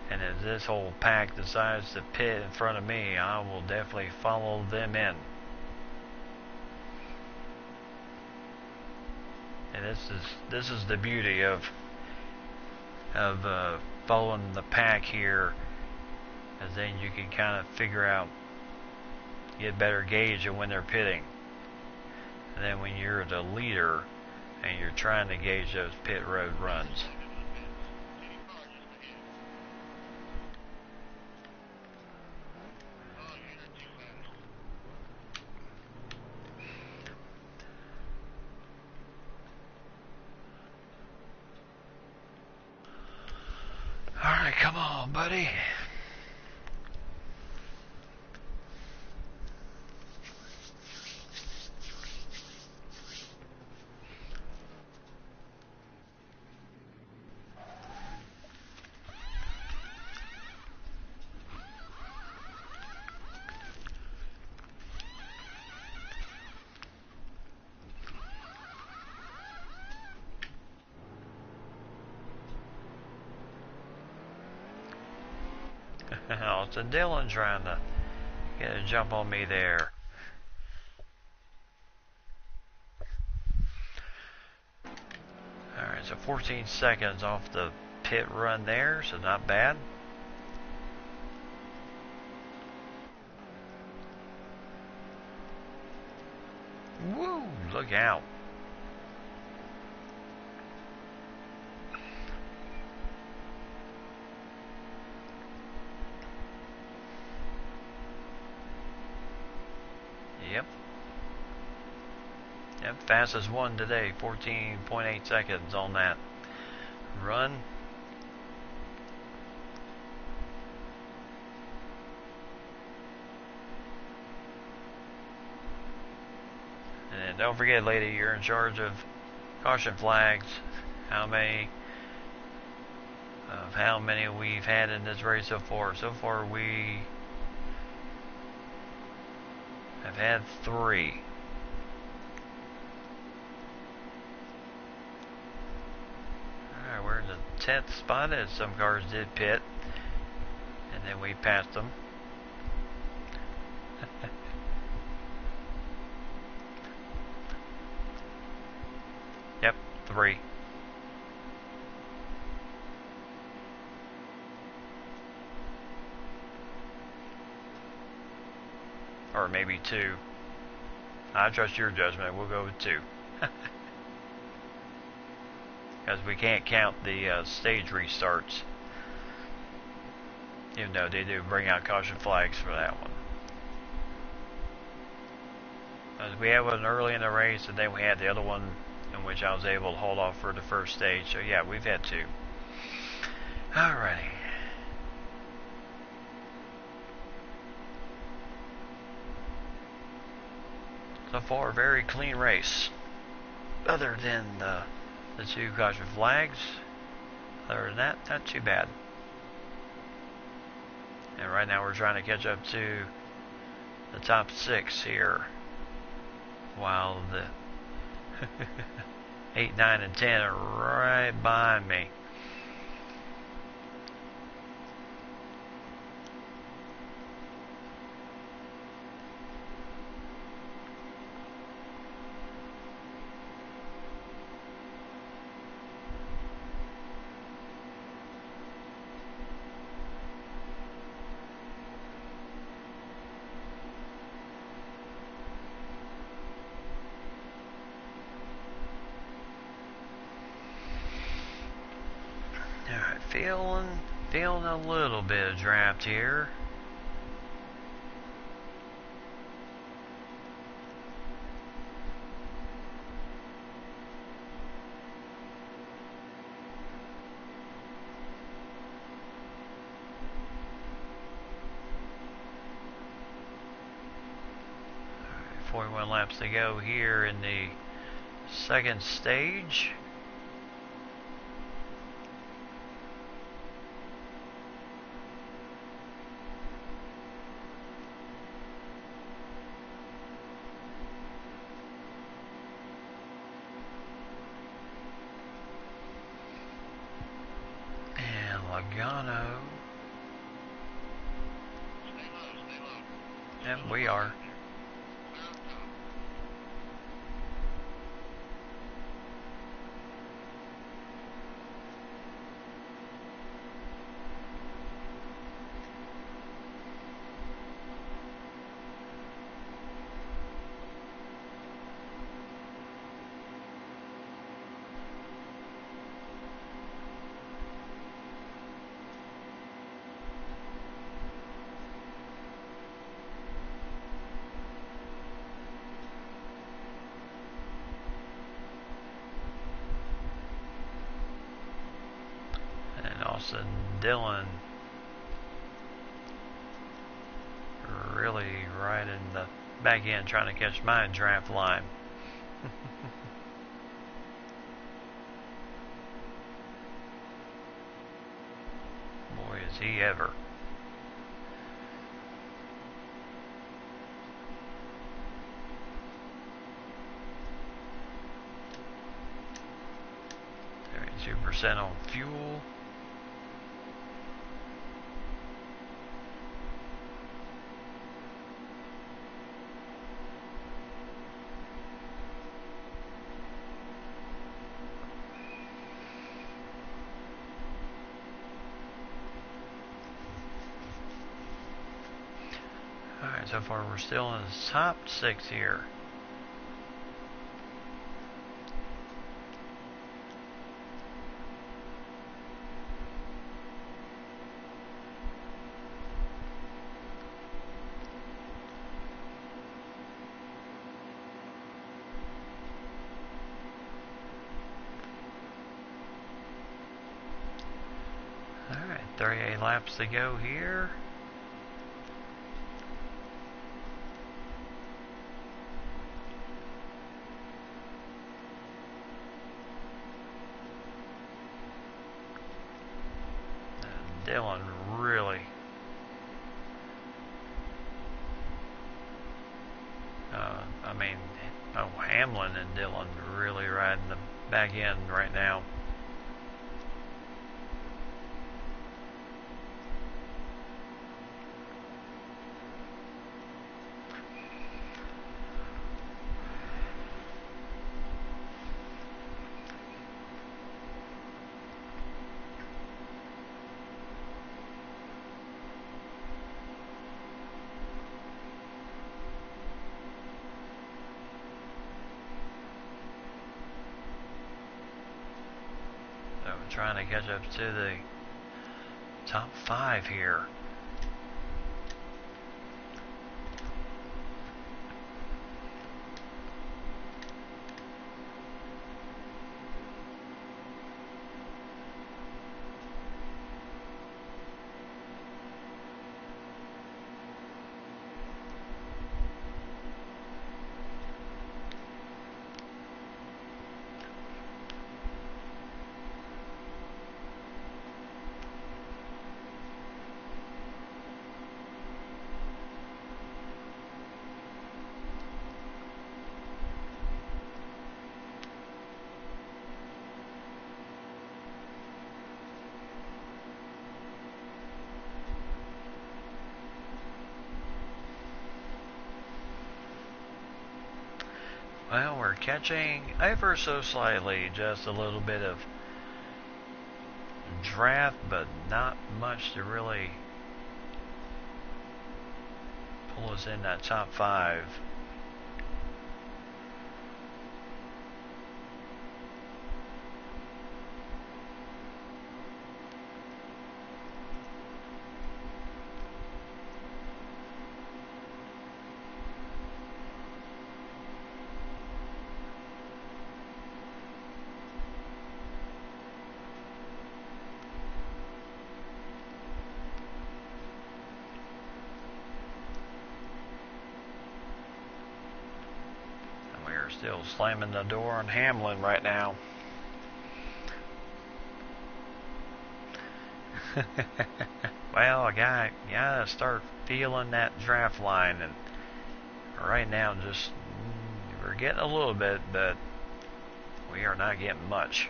And if this whole pack decides to pit in front of me, I will definitely follow them in. And this is the beauty of following the pack here, as then you can kind of figure out, get a better gauge of when they're pitting. And then when you're the leader and you're trying to gauge those pit road runs. Alright, come on, buddy. It's a Dylan trying to get a jump on me there. Alright, so 14 seconds off the pit run there, so not bad. Woo! Look out. Yep, fastest one today, 14.8 seconds on that run. And don't forget, lady, you're in charge of caution flags. How many we've had in this race so far? So far we have had 3. 10th spot as some cars did pit, and then we passed them. Yep, 3. Or maybe 2. I trust your judgment. We'll go with 2. Because we can't count the stage restarts. Even though they do bring out caution flags for that one. We had one early in the race, and then we had the other one in which I was able to hold off for the first stage. So yeah, we've had 2. Alrighty. So far, very clean race. Other than the 2 caution flags. Other than that, not too bad. And right now we're trying to catch up to the top 6 here. While the 8, 9, and 10 are right behind me. Alright, feeling a little bit of draft here. Alright, 41 laps to go here in the second stage. Logano. Yep, we are. Austin Dillon really right in the back end trying to catch my draft line. Boy, is he ever. %, on fuel. Alright, so far we're still in the top 6 here. Alright, 38 laps to go here. Dillon really Hamlin and Dillon really riding the back end right now. trying to catch up to the top 5 here. Well, we're catching ever so slightly, just a little bit of draft, but not much to really pull us in that top 5. Still slamming the door on Hamlin right now. Well, I gotta start feeling that draft line, and right now just we're getting a little bit, but we are not getting much.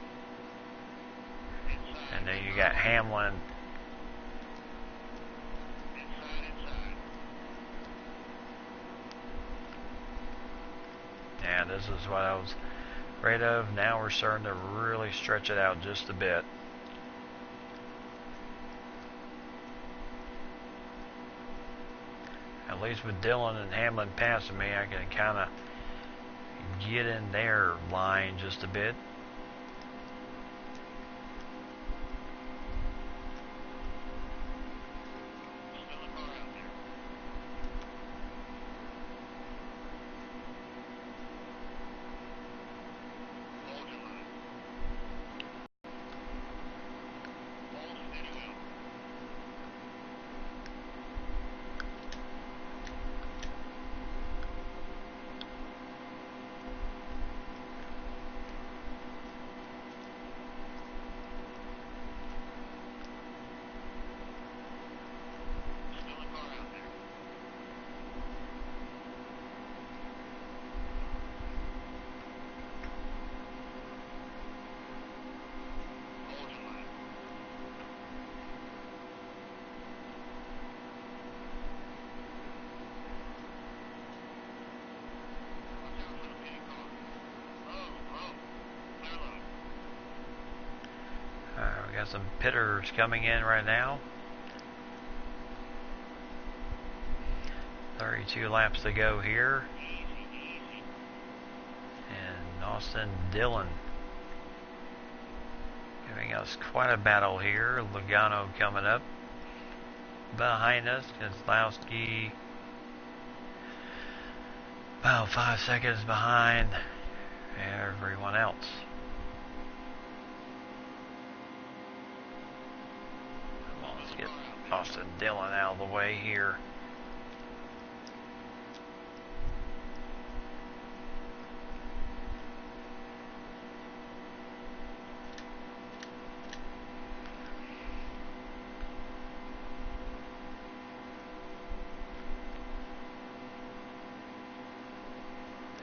And then you got Hamlin. Yeah, this is what I was afraid of. Now we're starting to really stretch it out just a bit. At least with Dillon and Hamlin passing me, I can kind of get in their line just a bit. We got some pitters coming in right now. 32 laps to go here. And Austin Dillon giving us quite a battle here. Logano coming up behind us. Keselowski about 5 seconds behind everyone else. Come on, let's get Austin Dillon out of the way here.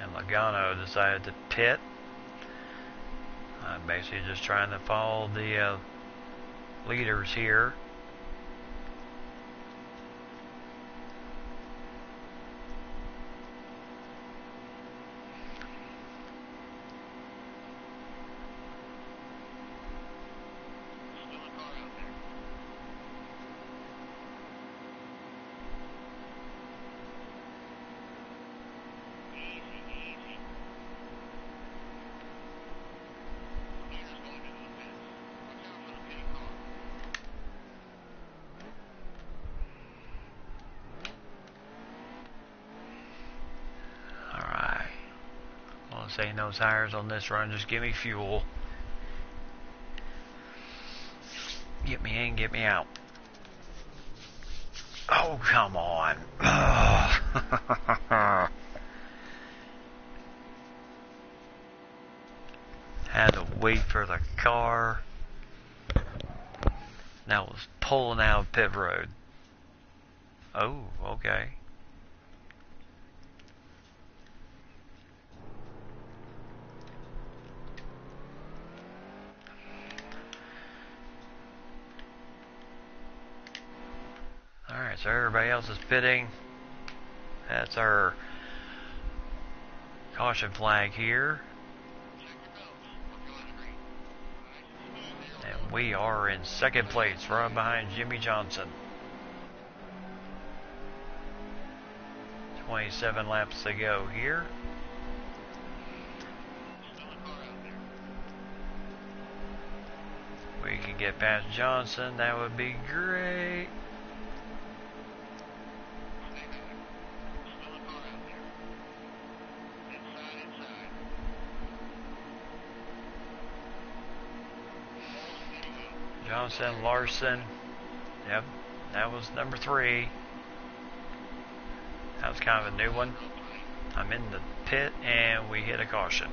And Logano decided to pit. I'm basically just trying to follow the leaders here. This ain't no tires on this run, just give me fuel. Get me in, get me out. Oh, come on. Had to wait for the car. That was pulling out of pit road. Oh, okay. Alright, so everybody else is pitting. That's our caution flag here. And we are in second place, right behind Jimmy Johnson. 27 laps to go here. We can get past Johnson, that would be great. Johnson, Larson. Yep, that was number 3. That was kind of a new one. I'm in the pit and we hit a caution.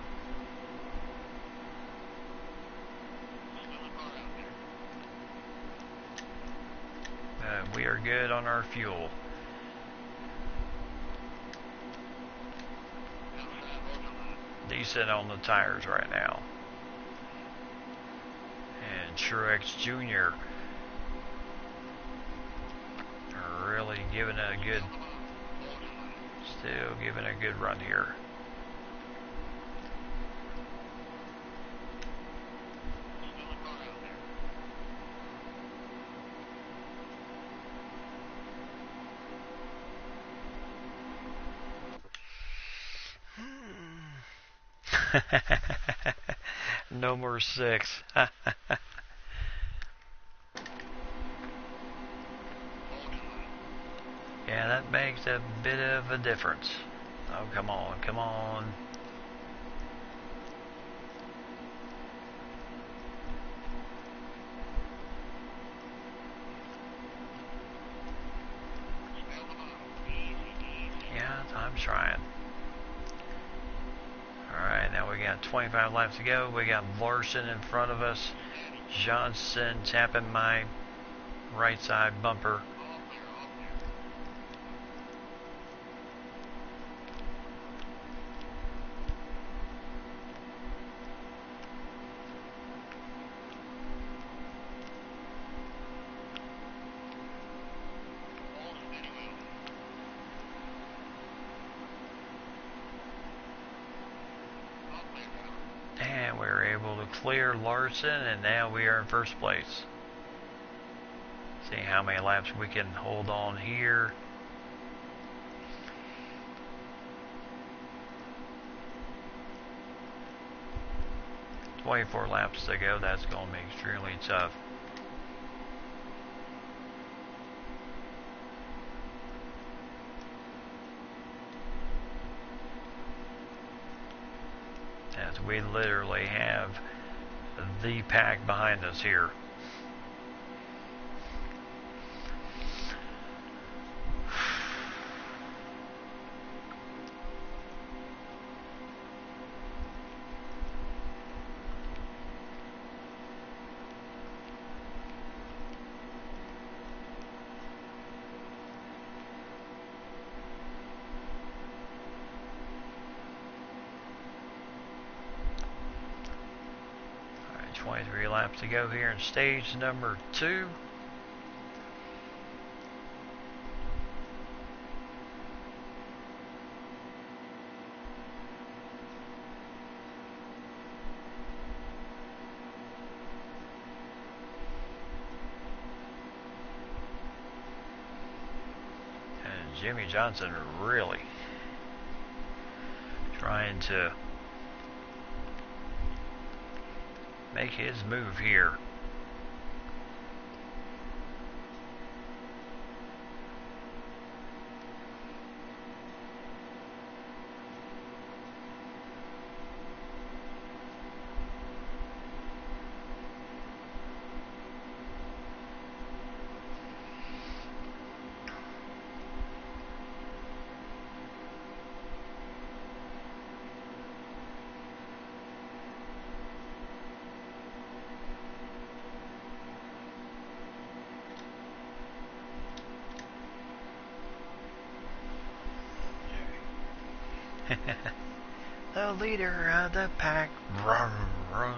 We are good on our fuel. Decent on the tires right now. And Truex Jr. really giving it a good, still giving a good run here. No more 6. Yeah, that makes a bit of a difference. Oh, come on, come on. Yeah, I'm trying. Alright, now we got 25 laps to go. We got Larson in front of us. Johnson tapping my right side bumper. And we were able to clear Larson, and now we are in first place. See how many laps we can hold on here. "24 laps to go." That's going to be extremely tough. As we literally have the pack behind us here. Alright, 23 laps to go here in stage number 2. Jimmy Johnson really trying to make his move here. The leader of the pack. Run, run.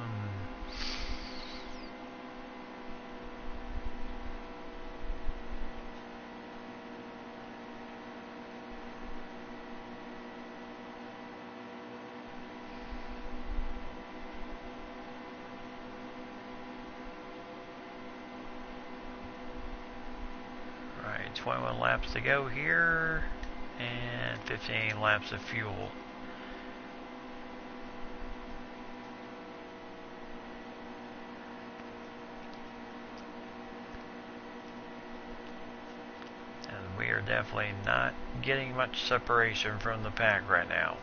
Alright, 21 laps to go here, and 15 laps of fuel. And we are definitely not getting much separation from the pack right now.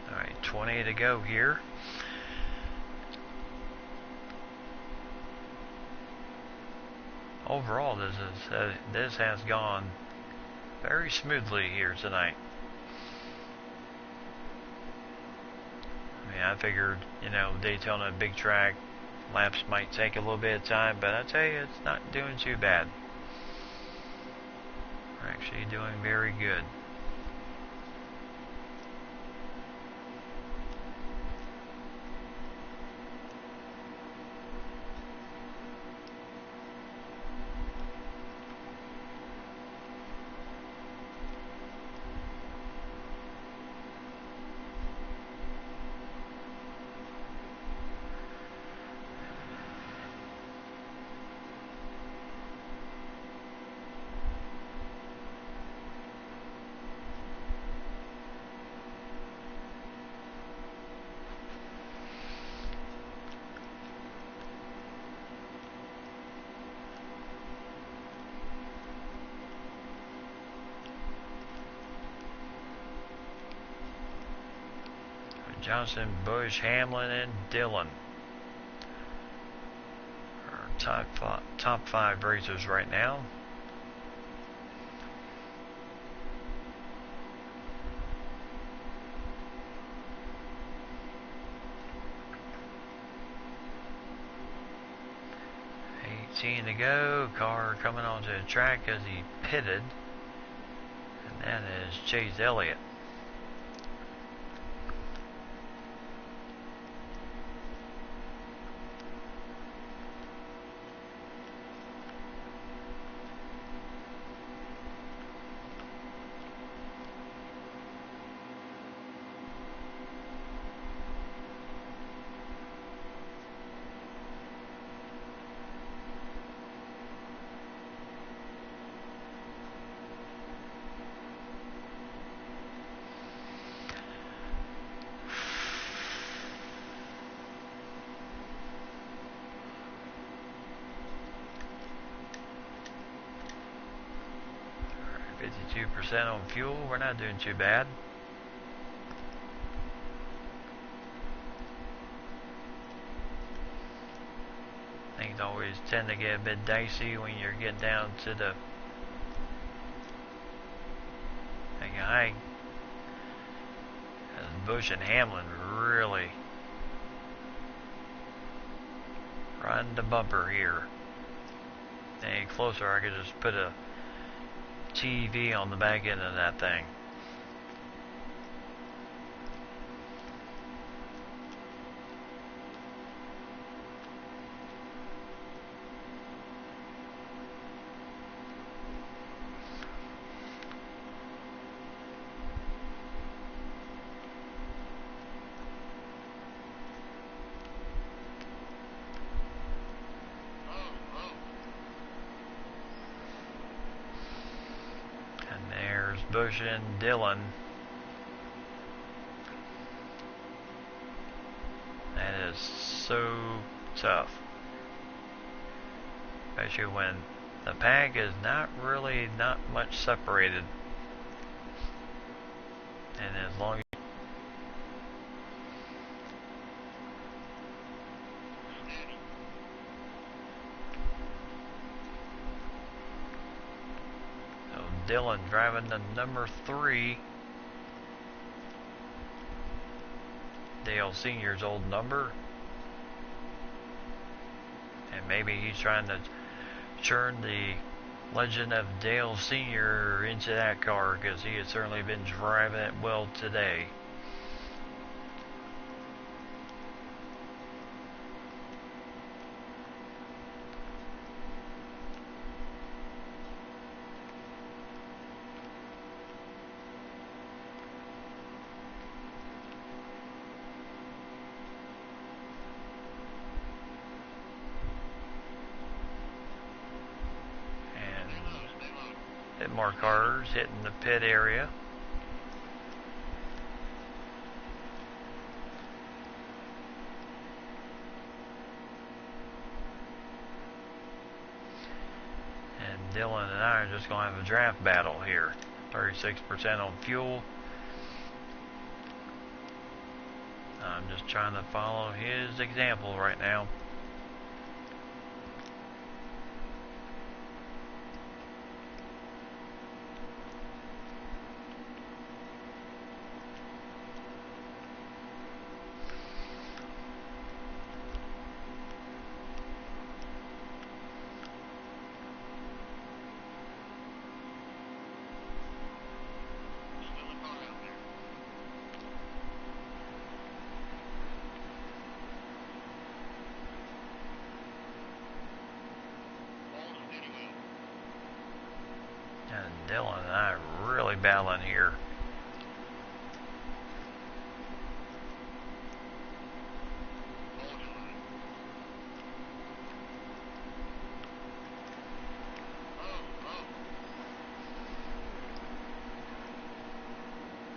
Alright, 20 to go here. Overall, this has gone very smoothly here tonight. I mean, I figured, Daytona, big track, laps might take a little bit of time, but I tell you, it's not doing too bad. We're actually doing very good. Johnson, Bush, Hamlin, and Dillon are top five racers right now. To go. Car coming onto the track as he pitted, and that is Chase Elliott. %, on fuel. We're not doing too bad. Things always tend to get a bit dicey when you're getting down to the high. Bush and Hamlin really riding the bumper here. Any closer, I could just put a TV on the back end of that thing. Bush and Dillon. That is so tough. Especially when the pack is not much separated. And as long as Dylan driving the number 3. Dale Sr.'s old number. And maybe he's trying to turn the legend of Dale Sr. into that car, because he has certainly been driving it well today. More cars hitting the pit area. And Dylan and I are just going to have a draft battle here. 36% on fuel. I'm just trying to follow his example right now. And Dylan and I are really battling here.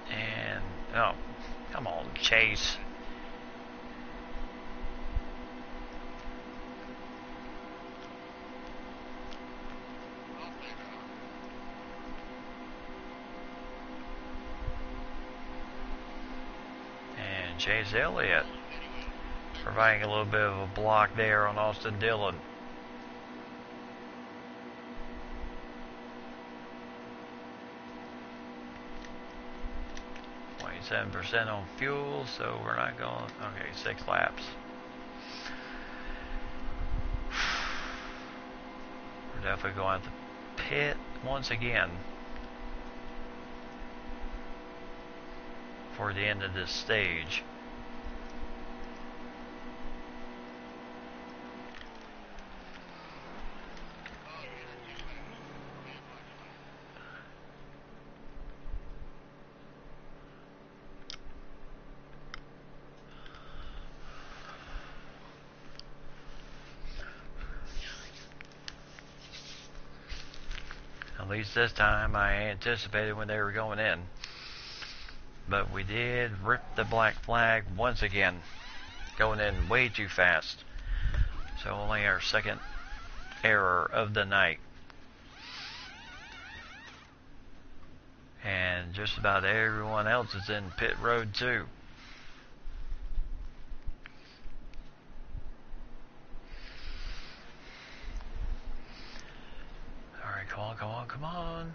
And, oh, come on, Chase. Chase Elliott providing a little bit of a block there on Austin Dillon. %, on fuel, so we're not going. Okay, 6 laps. We're definitely going to pit once again for the end of this stage. At least this time I anticipated when they were going in. But we did rip the black flag once again, going in way too fast. So only our second error of the night. And just about everyone else is in pit road too. Alright, come on, come on, come on.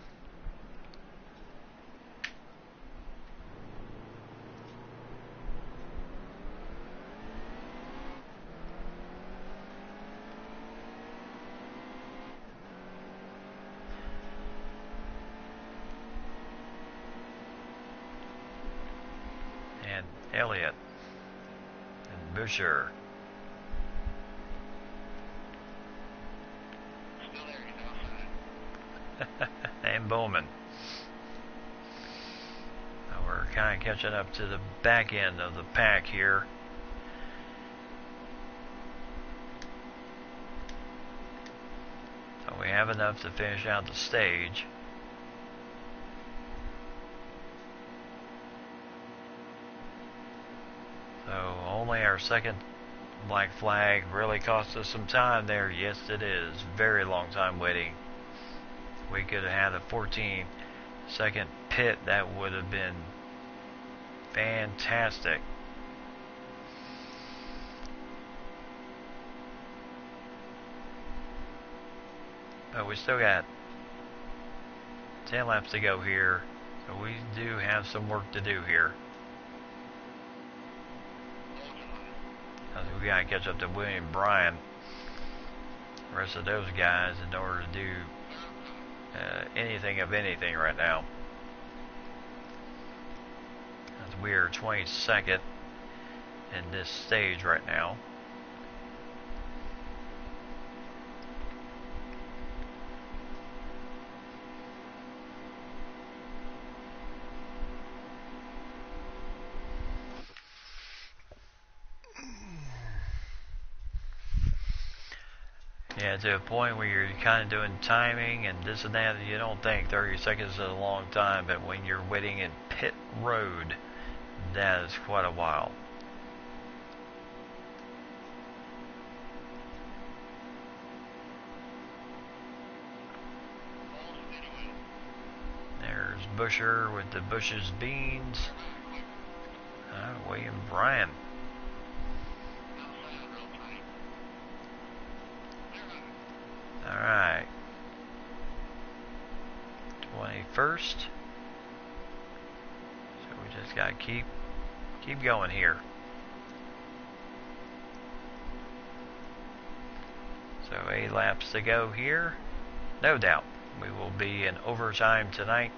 And Elliott and Boucher. And Bowman. Now we're kind of catching up to the back end of the pack here. So we have enough to finish out the stage. So only our second black flag really cost us some time there. Yes, it is. Very long time waiting. We could have had a 14-second pit. That would have been fantastic. But we still got 10 laps to go here. So we do have some work to do here. We gotta catch up to William Bryan, the rest of those guys, in order to do anything of anything right now. As we are 22nd in this stage right now. Yeah, to a point where you're kind of doing timing and this and that, you don't think 30 seconds is a long time, but when you're waiting in pit road, that is quite a while. There's Busher with the Bush's Beans. William Bryan. Alright. 21st. So we just gotta keep going here. So 8 laps to go here. No doubt we will be in overtime tonight.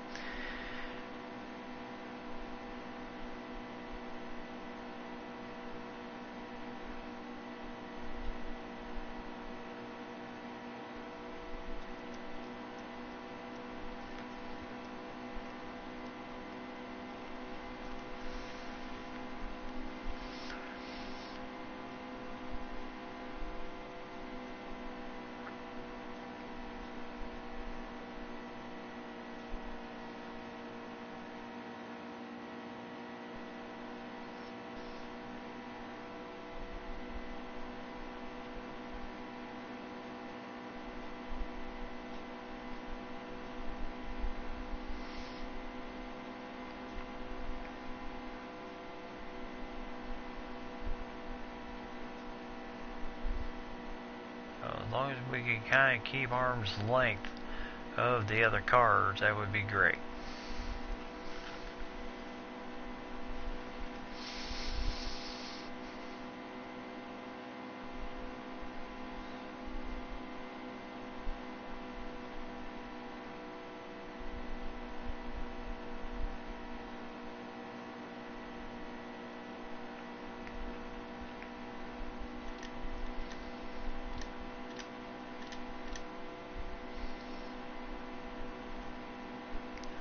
As long as we can kind of keep arm's length of the other cars, that would be great.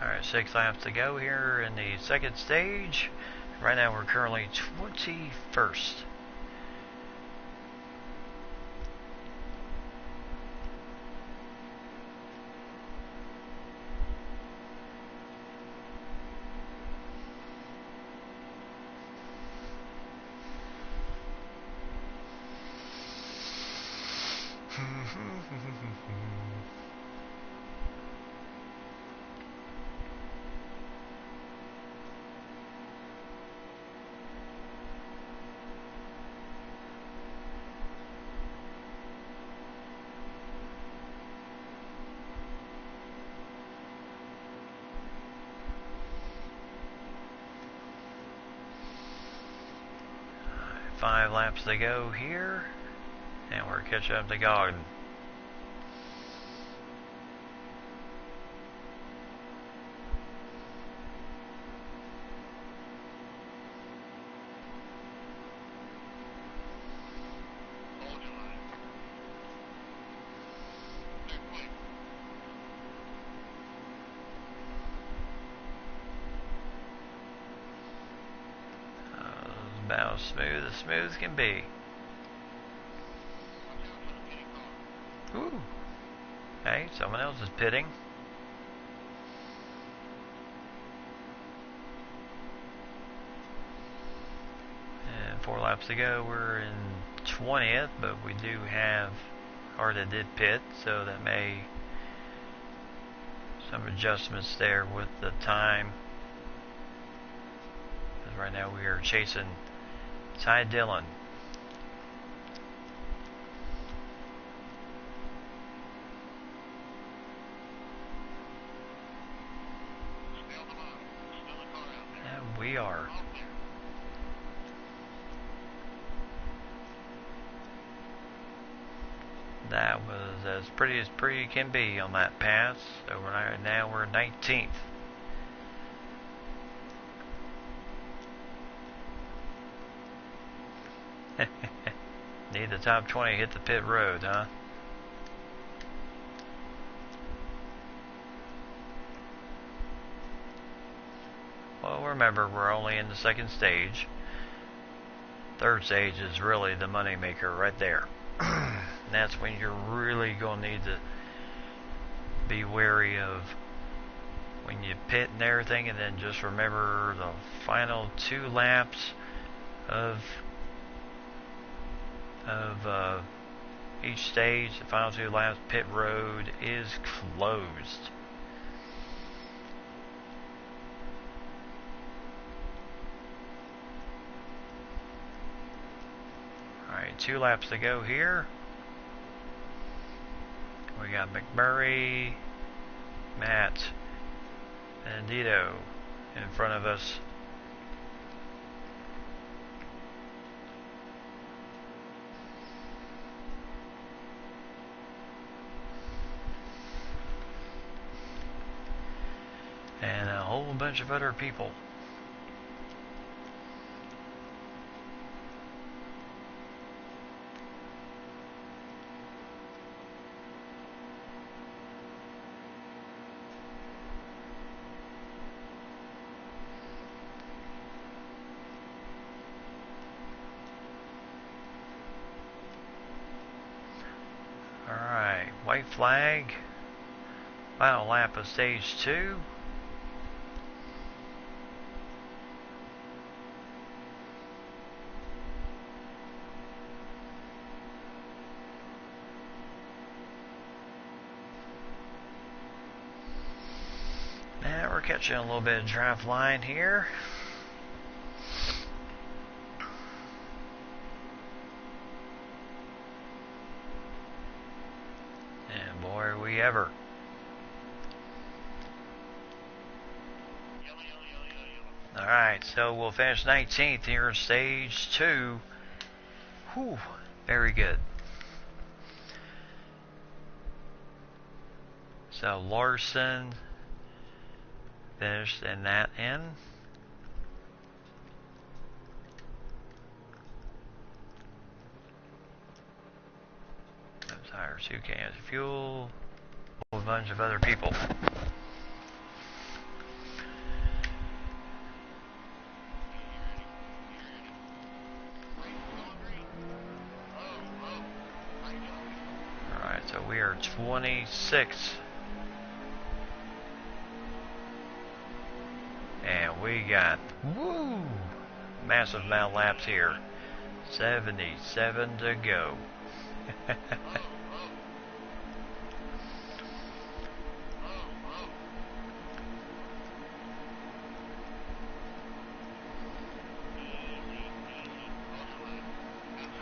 Alright, 6 laps to go here in the second stage. Right now we're currently 21st. Five laps to go here, and we're catching up to Gogden. About as smooth as can be. Ooh. Hey, someone else is pitting. And 4 laps to go. We're in 20th, but we do have a car that did pit, so that may some adjustments there with the time. Because right now we are chasing Ty Dillon. we are. That was as pretty can be on that pass. So now we're 19th. Need the top 20 hit the pit road, huh? Well, remember, we're only in the second stage. Third stage is really the money maker right there. And that's when you're really going to need to be wary of when you pit and everything, and then just remember the final 2 laps of each stage. The final 2 laps, pit road is closed. Alright, 2 laps to go here. We got McMurray, Matt, and Dito in front of us. And a whole bunch of other people. Alright, white flag. Final lap of stage 2. And we're catching a little bit of draft line here. And boy, are we ever. Alright, so we'll finish 19th here in stage 2. Whew, very good. So Larson finished in that end. Those tires, 2 cans of fuel, a whole bunch of other people. Alright, so we are 26. And we got, woo, massive amount of laps here. 77 to go.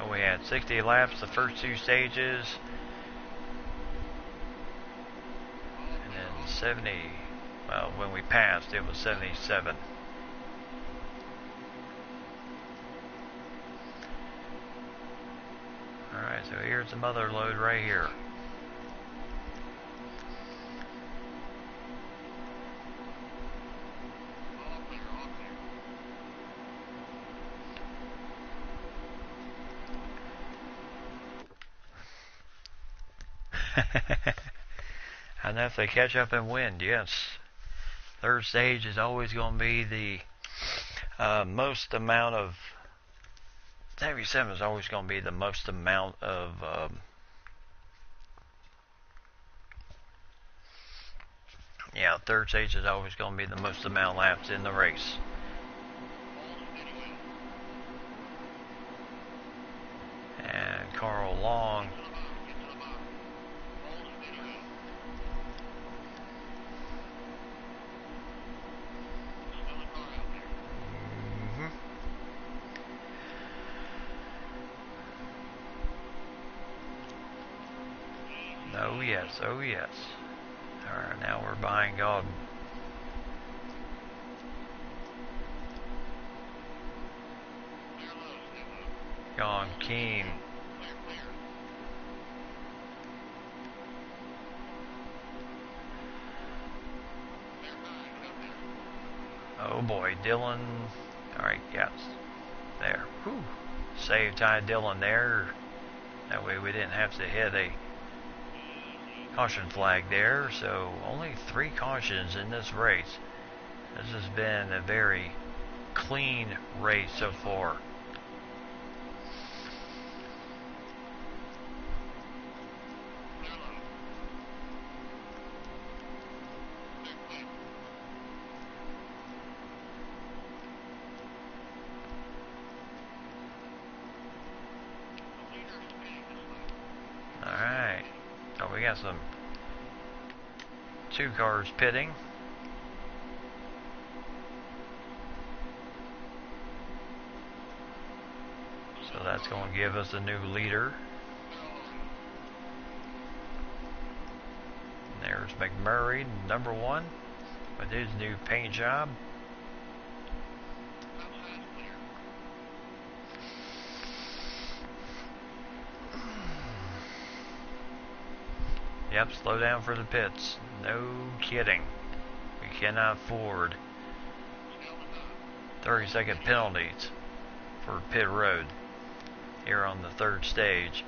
We had 60 laps the first 2 stages. And then 70. Well, when we passed, it was 77. Alright, so here's the mother load right here. And if they catch up and win, yes. Third stage is always going to be the most amount of 77 is always going to be the most amount of yeah, third stage is always going to be the most amount of laps in the race. And Carl Long oh yes, oh yes. Alright, now we're behind God. Gone King. Oh boy, Dylan. Alright, yes. There. Whew. Save Ty Dillon there. That way we didn't have to hit a caution flag there. So only 3 cautions in this race. This has been a very clean race so far. Alright. So we got some 2 cars pitting. So that's going to give us a new leader. And there's McMurray, number 1, with his new paint job. Yep, slow down for the pits. No kidding. We cannot afford 30-second penalties for pit road here on the 3rd stage.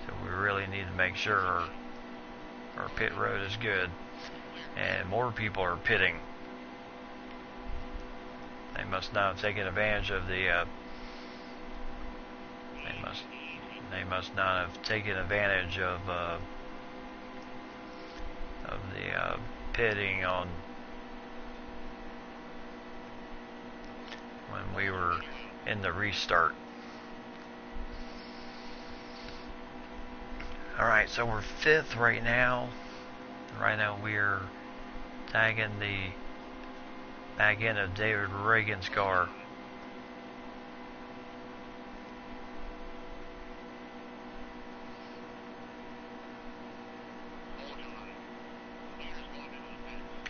So we really need to make sure our pit road is good. And more people are pitting. They must not have taken advantage of the they must not have taken advantage of the pitting on when we were in the restart. Alright, so we're 5th right now. Right now we're tagging the back end of David Reagan's car.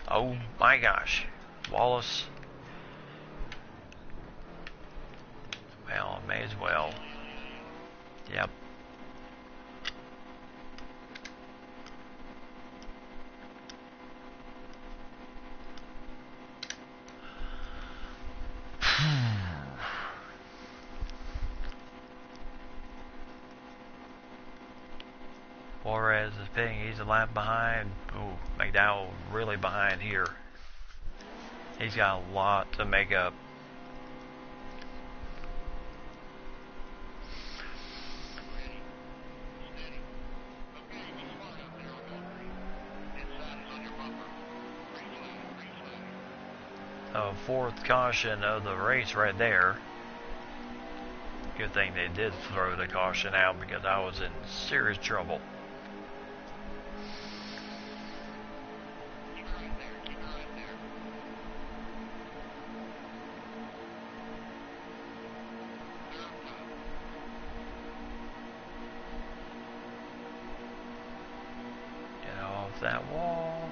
Oh my gosh. Wallace. Well, may as well. Yep. Juarez is pitting, he's a lap behind. Ooh, McDowell really behind here. He's got a lot to make up. Fourth caution of the race right there. Good thing they did throw the caution out because I was in serious trouble. Get off that wall.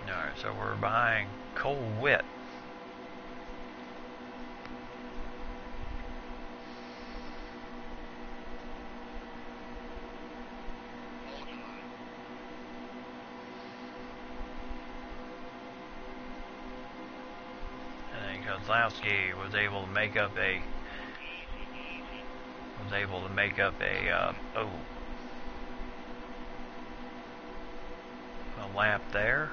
Alright, so we're behind Cole Witt. And then Kozlowski was able to make up a a lap there.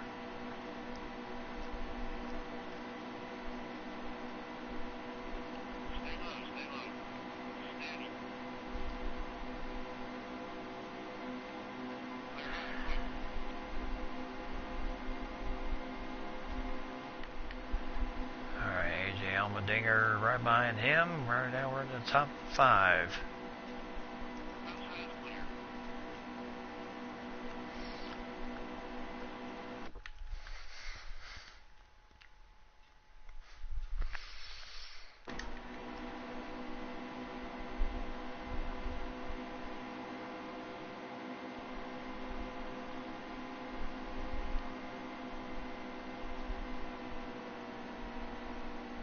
Dinger right behind him. Right now we're in the top 5.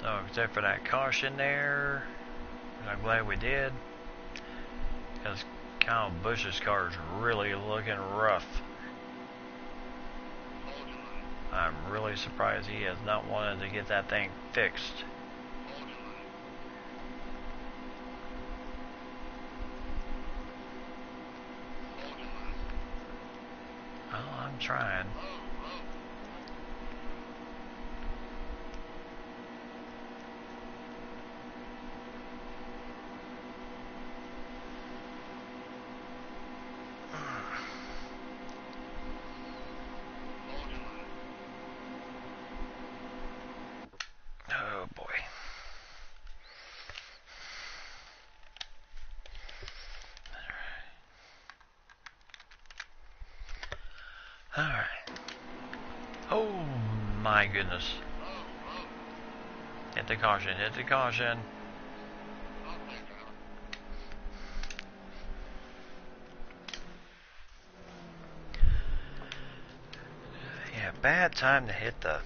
So except for that caution there, I'm glad we did. Because Kyle Busch's car is really looking rough. I'm really surprised he has not wanted to get that thing fixed. Well, I'm trying. Oh boy. Alright. Oh my goodness. Hit the caution, hit the caution. Yeah, bad time to hit the...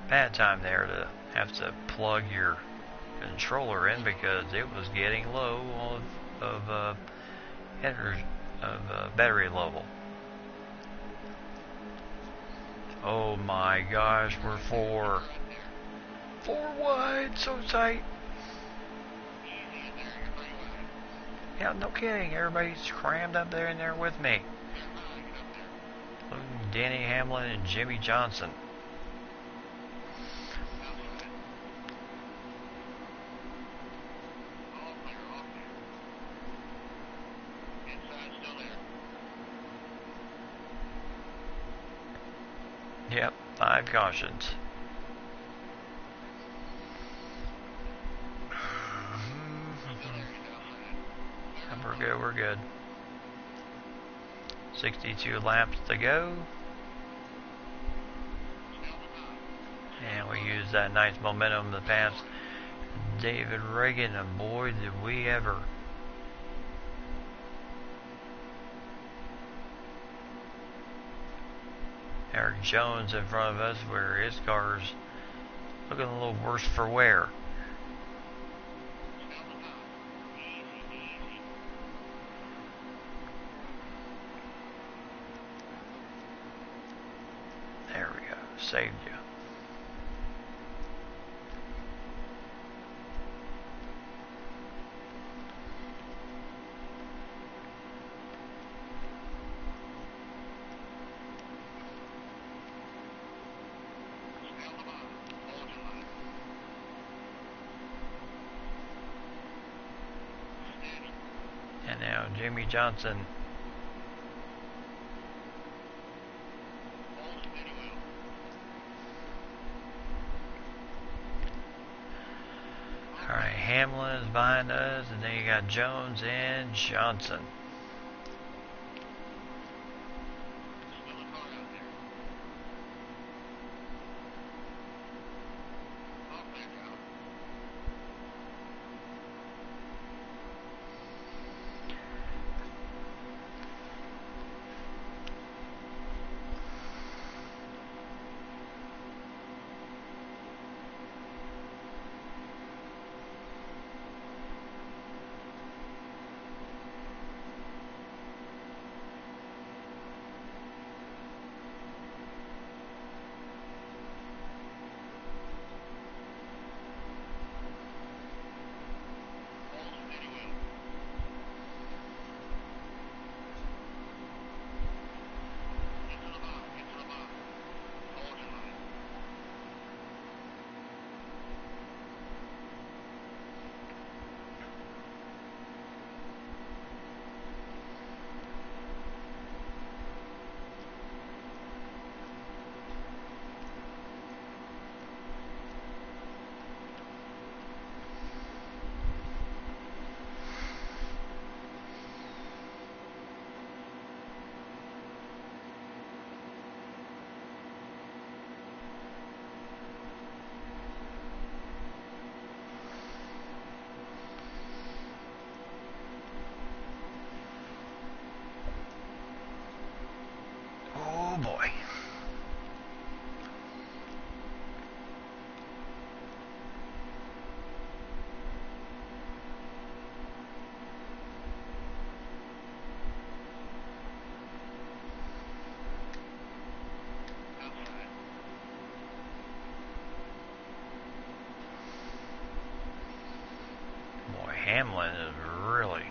bad time there to have to plug your controller in because it was getting low of battery level. Oh my gosh, we're 4 wide, so tight. Yeah, no kidding, everybody's crammed up there in there with me. Denny Hamlin and Jimmy Johnson. Yep, 5 cautions. We're good, we're good. 62 laps to go. And we use that nice momentum to pass David Reagan, and boy did we ever. Eric Jones in front of us, where his car's looking a little worse for wear. There we go, saved you. And now Jimmy Johnson. Alright, Hamlin is behind us, and then you got Jones and Johnson. Hamlin is really...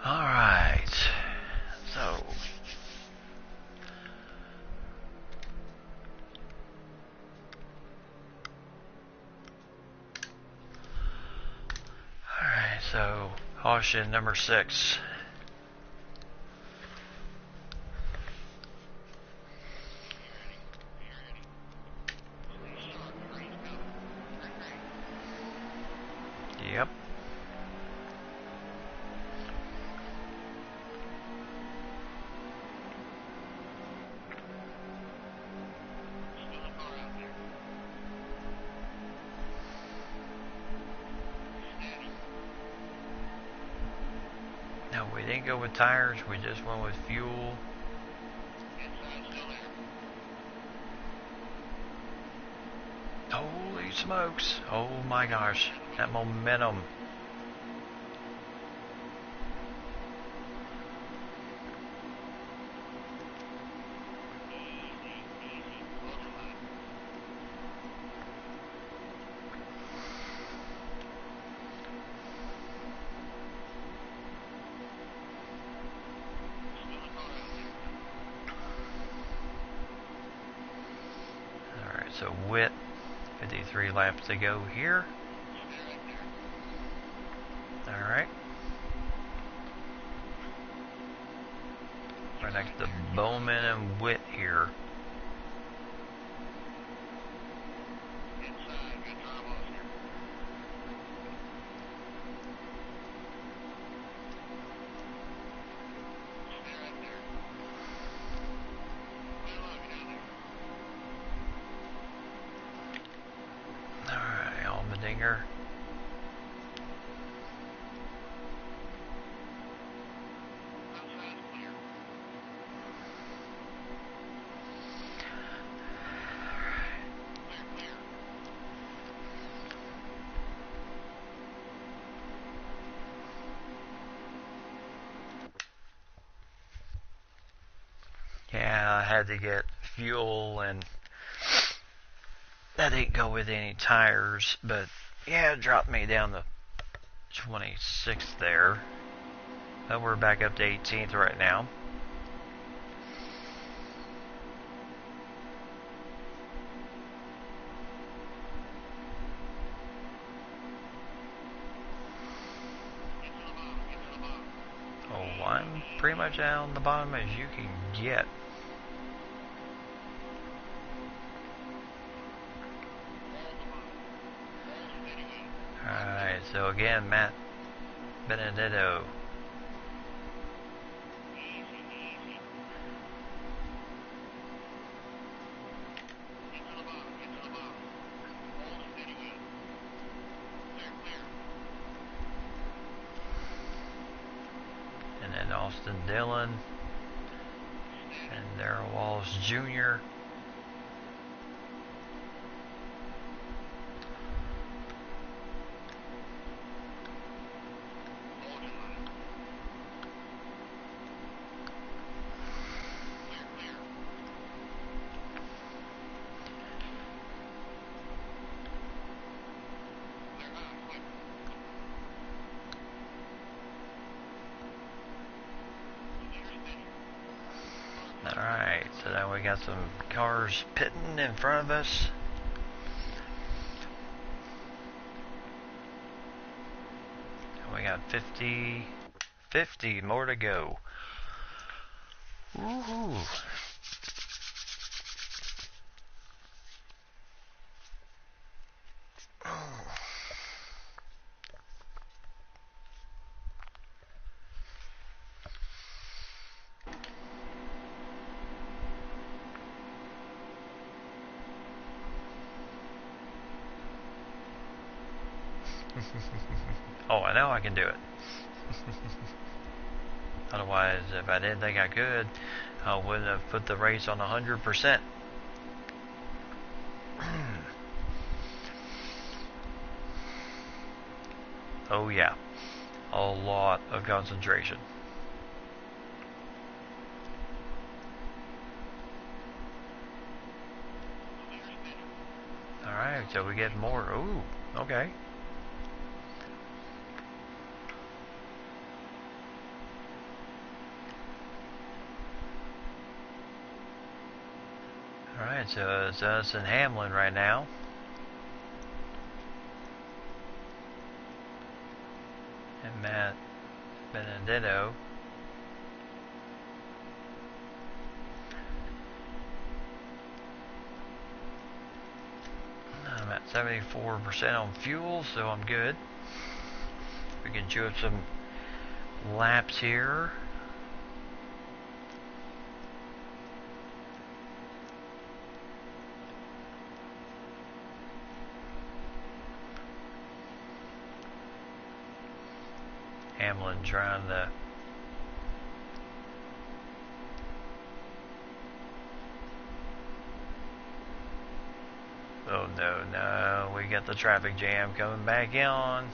Alright, so... Alright, so caution number 6. Yep. No, we didn't go with tires, we just went with fuel. Holy smokes. Oh my gosh, that momentum. Alright, so Witt, 53 laps to go here. Alright. Right next to Bowman and Witt here. Alright, Allmendinger. Yeah, I had to get fuel and that didn't go with any tires, but yeah, it dropped me down to 26th there. But we're back up to 18th right now. Oh, I'm pretty much down the bottom as you can get. Alright, so again, Matt Benedetto. And then Austin Dillon. And Darrell Wallace Jr. Alright, so now we got some cars pitting in front of us. And we got 50 more to go. Woohoo! Oh, I know I can do it. Otherwise, if I didn't think I could, I wouldn't have put the race on 100%. Oh yeah, a lot of concentration. Alright, so we get more. Ooh, okay. Alright, so it's us and Hamlin right now. And Matt Benedetto. I'm at 74% on fuel, so I'm good. We can chew up some laps here. Hamlin trying to. Oh no, no, we got the traffic jam coming back on.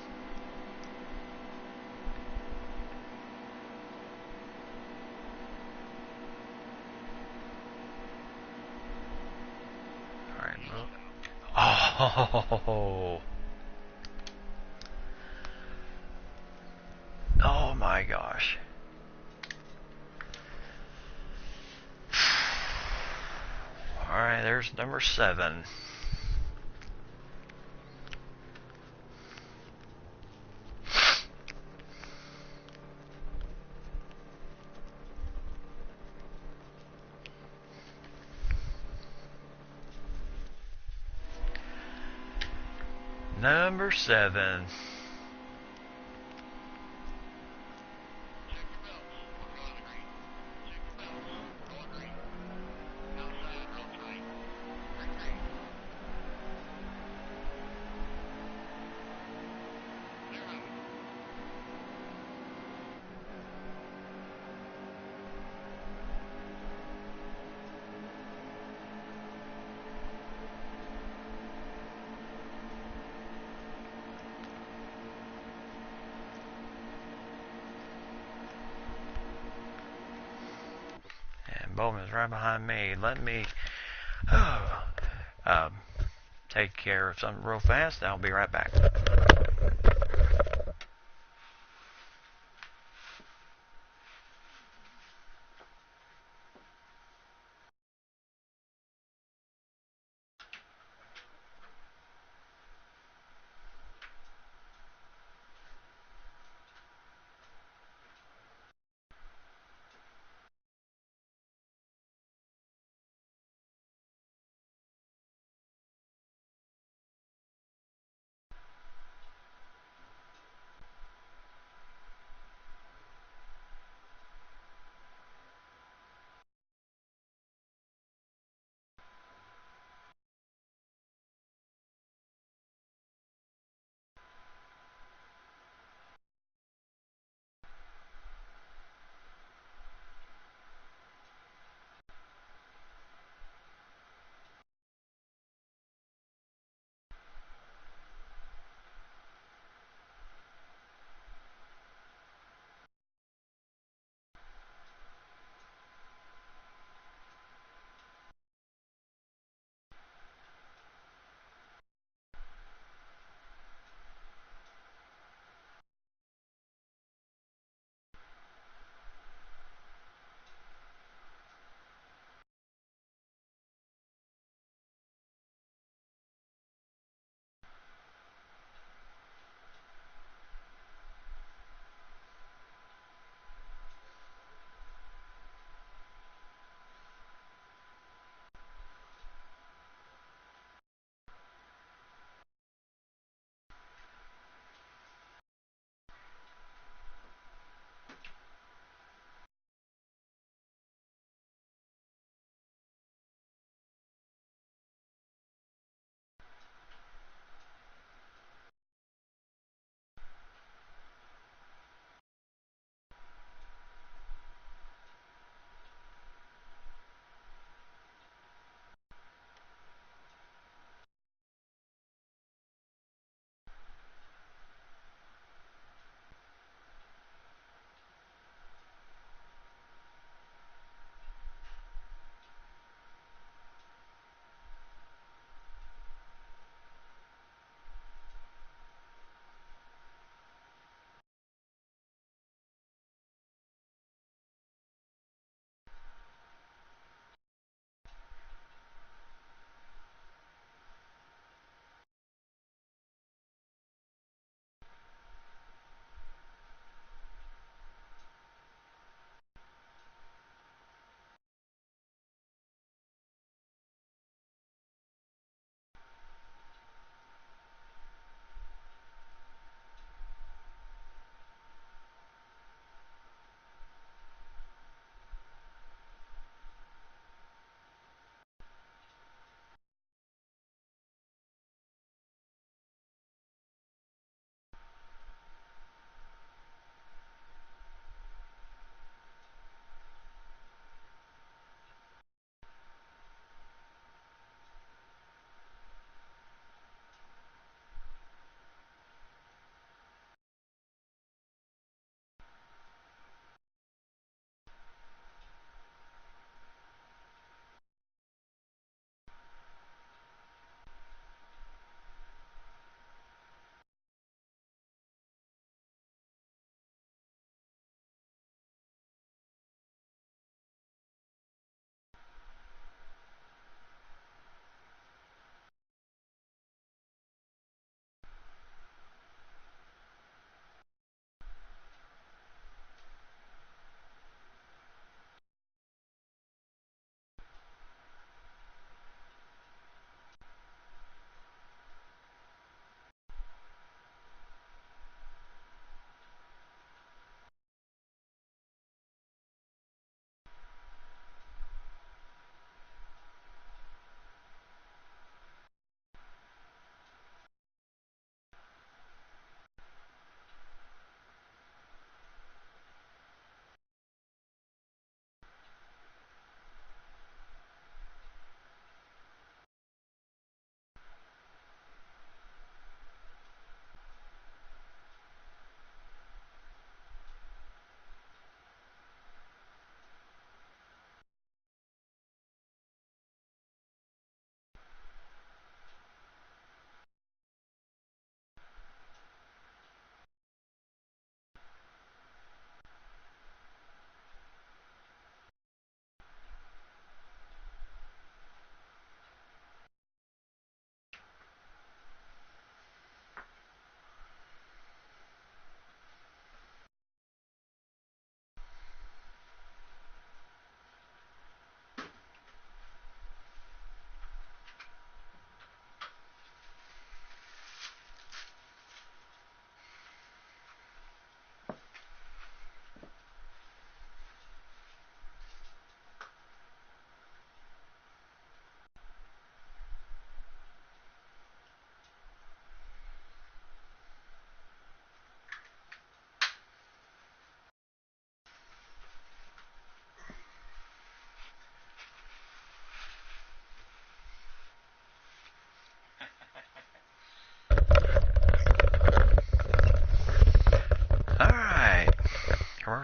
Alright, oh, oh my gosh. Alright, there's number 7. Number 7. And Bowman's right behind me. Let me um, take care of something real fast. I'll be right back.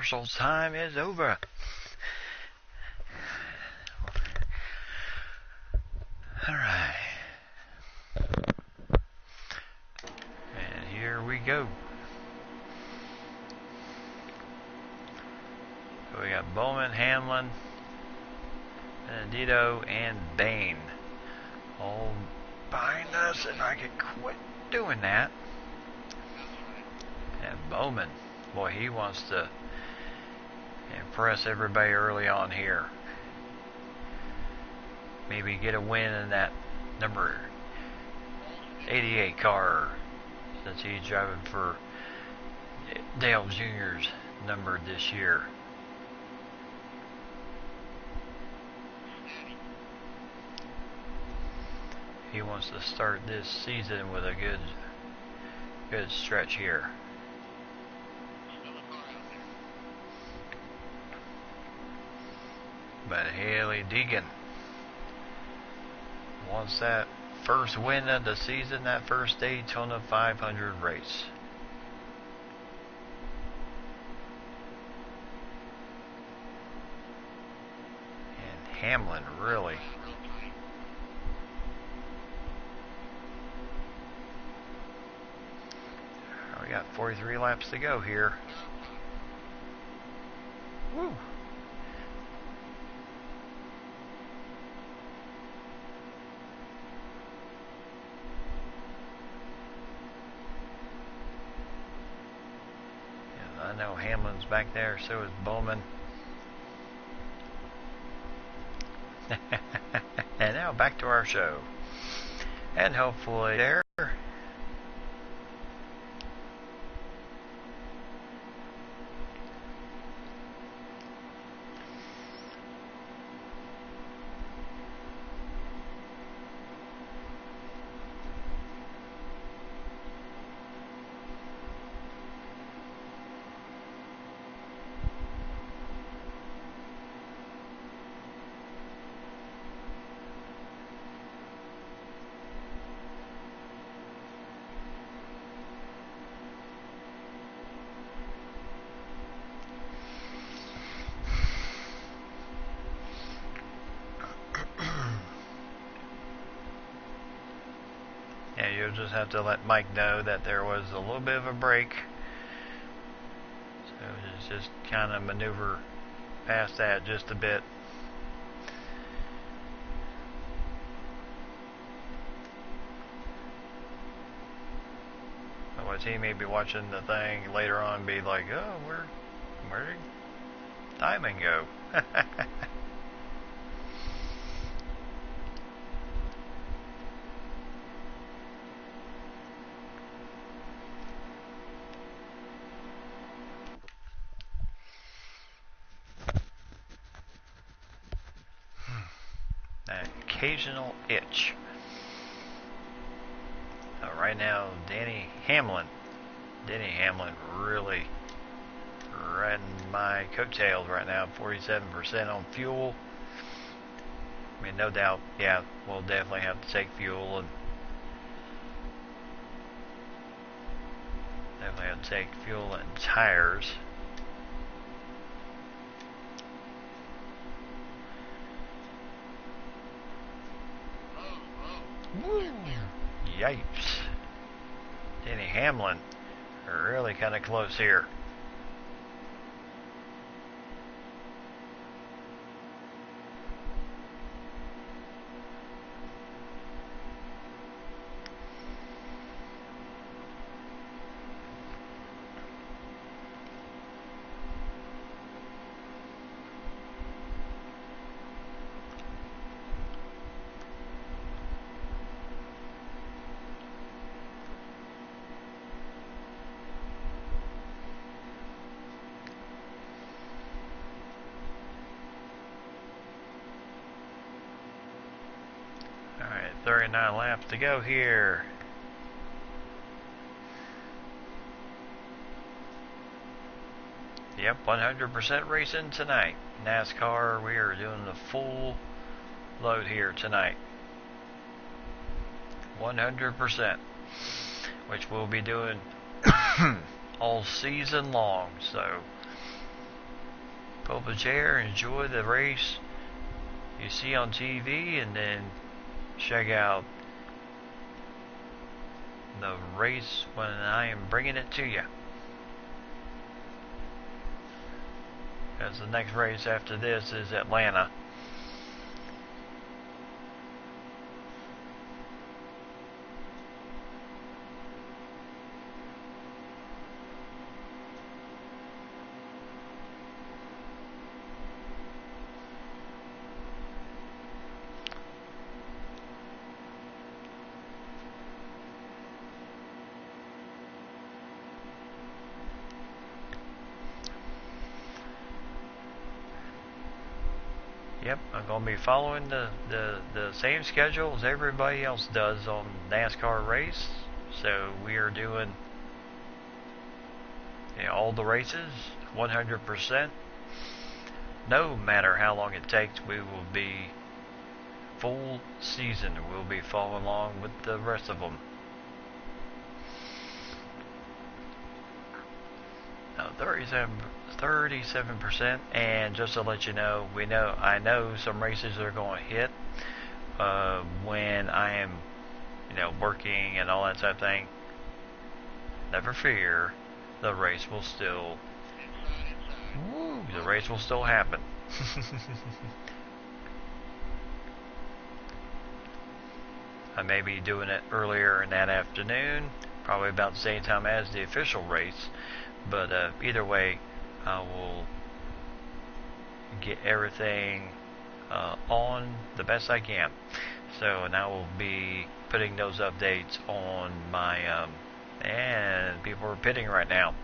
Rehearsal time is over. Alright. And here we go. So we got Bowman, Hamlin, Benedito, and Bain all behind us. If I could quit doing that. And Bowman, boy, he wants to impress everybody early on here. Maybe get a win in that number 88 car, since he's driving for Dale Jr.'s number this year. He wants to start this season with a good stretch here. But Haley Deegan wants that first win of the season, that first Daytona 500 race. And Hamlin really. We got 43 laps to go here. Woo! I know Hamlin's back there, so is Bowman. And now back to our show. And hopefully there. Yeah, you'll just have to let Mike know that there was a little bit of a break. So just kind of maneuver past that just a bit. Otherwise he may be watching the thing later on and be like, oh, where did timing go? That occasional itch. Right now, Denny Hamlin really riding my coattails right now. 47% on fuel. I mean, no doubt, yeah, we'll definitely have to take fuel and definitely have to take fuel and tires. Woo! Yipes. Denny Hamlin are really kind of close here. Alright, 39 laps to go here. Yep, 100% racing tonight. NASCAR, we are doing the full load here tonight. 100%. Which we'll be doing all season long, so pull up a chair, enjoy the race you see on TV, and then check out the race when I am bringing it to you. Because the next race after this is Atlanta. Yep, I'm going to be following the same schedule as everybody else does on NASCAR race. So we are doing all the races 100%. No matter how long it takes, we will be full season. We'll be following along with the rest of them. 37%, and just to let you know, I know some races are going to hit when I am, working and all that type of thing. Never fear, the race will still happen. I may be doing it earlier in that afternoon, probably about the same time as the official race. But either way, I will get everything on the best I can. So, and I will be putting those updates on my, and people are pitting right now.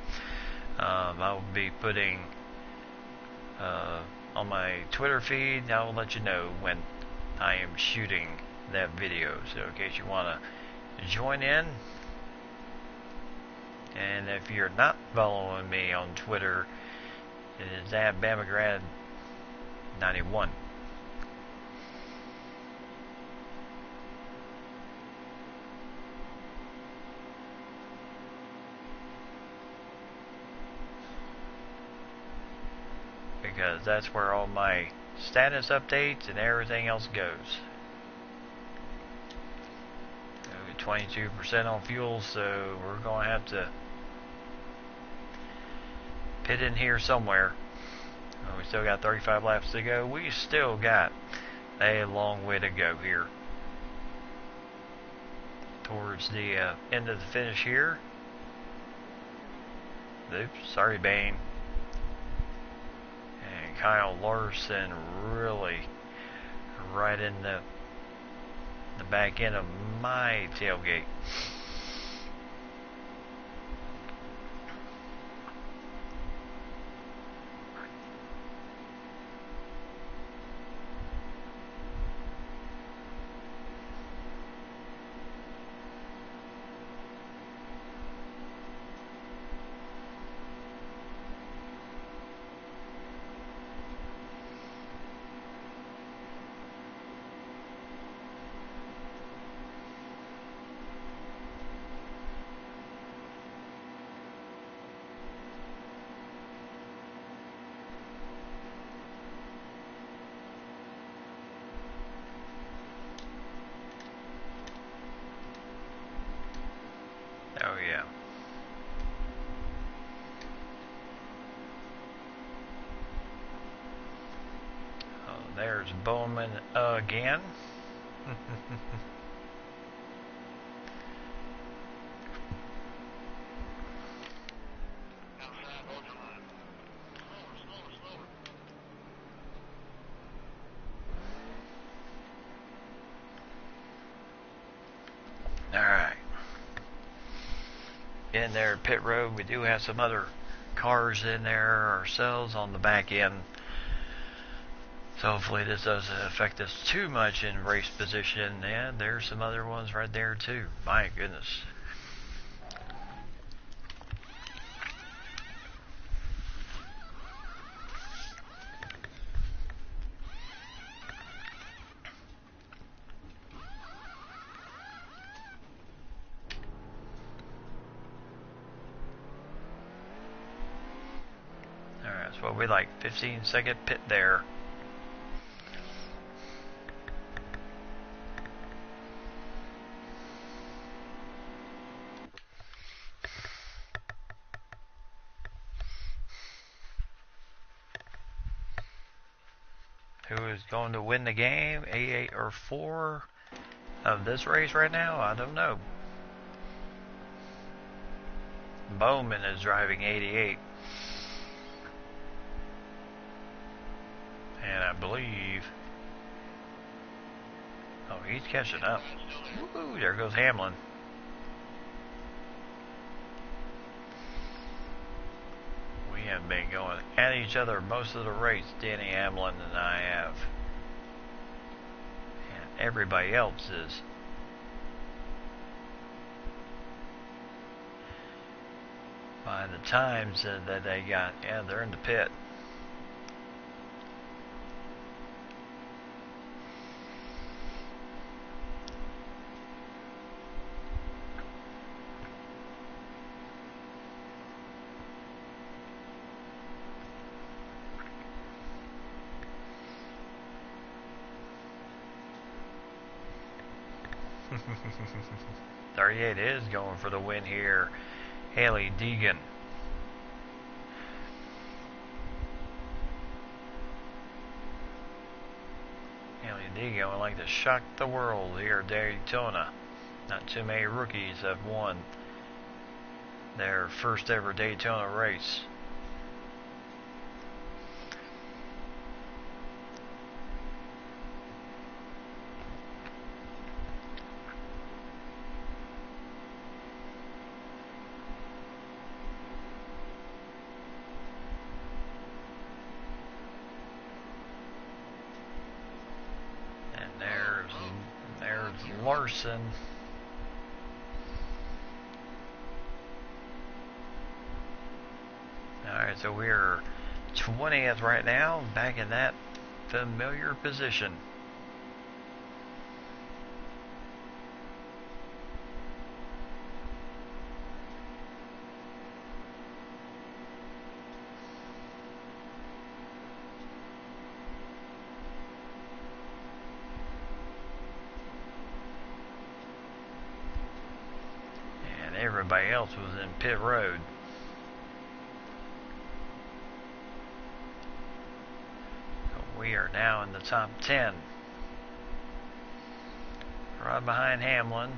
I will be putting on my Twitter feed. I will let you know when I am shooting that video. So, in case you want to join in. And if you're not following me on Twitter, it is at BamaGrad91. Because that's where all my status updates and everything else goes. 22% on fuel, so we're going to have to pit in here somewhere. We still got 35 laps to go. We still got a long way to go here towards the end of the finish here. Oops, sorry, Bane. And Kyle Larson really right in the back end of my tailgate. Oh yeah. Oh, there's Bowman again. Alright. In there at pit road, we do have some other cars in there ourselves on the back end. So hopefully this doesn't affect us too much in race position. And there's some other ones right there too. My goodness. We'll be like 15-second pit there. Who is going to win the game? 88 or 4 of this race right now? I don't know. Bowman is driving 88. And I believe... Oh, he's catching up. Woo, there goes Hamlin. We have been going at each other most of the race, Danny Hamlin and I have. And everybody else is. By the times that they got, yeah, they're in the pit. .38 is going for the win here. Haley Deegan. Haley Deegan would like to shock the world here at Daytona. Not too many rookies have won their first ever Daytona race. Larson. Alright, so we're 20th right now, back in that familiar position. Everybody else was in pit road. So we are now in the top 10. Right behind Hamlin.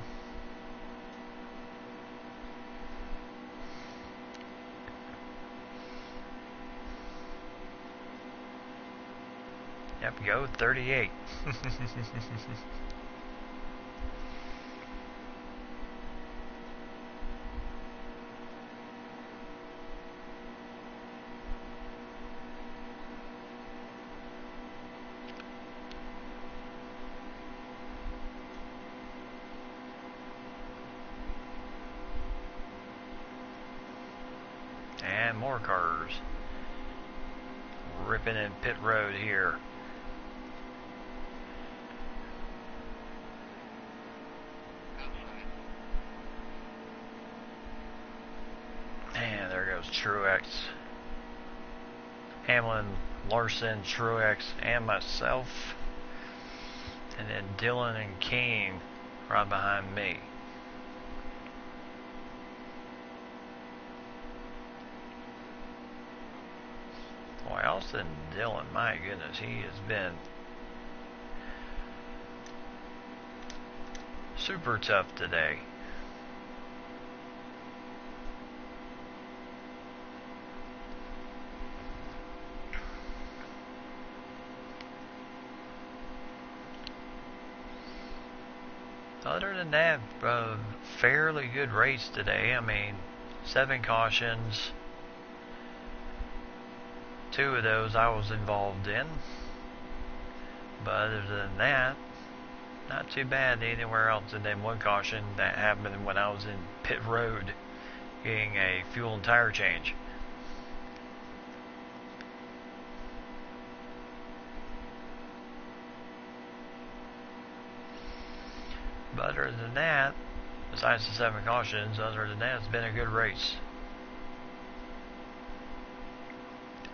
Yep, go 38. And more cars ripping in pit road here. And there goes Truex. Hamlin, Larson, Truex, and myself. And then Dylan and Kane right behind me. Boy, Austin Dillon, my goodness, he has been super tough today. Other than that, fairly good race today. I mean, 7 cautions. 2 of those I was involved in. But other than that, not too bad anywhere else. And then 1 caution that happened when I was in pit road getting a fuel and tire change. But other than that, besides the 7 cautions, other than that, it's been a good race.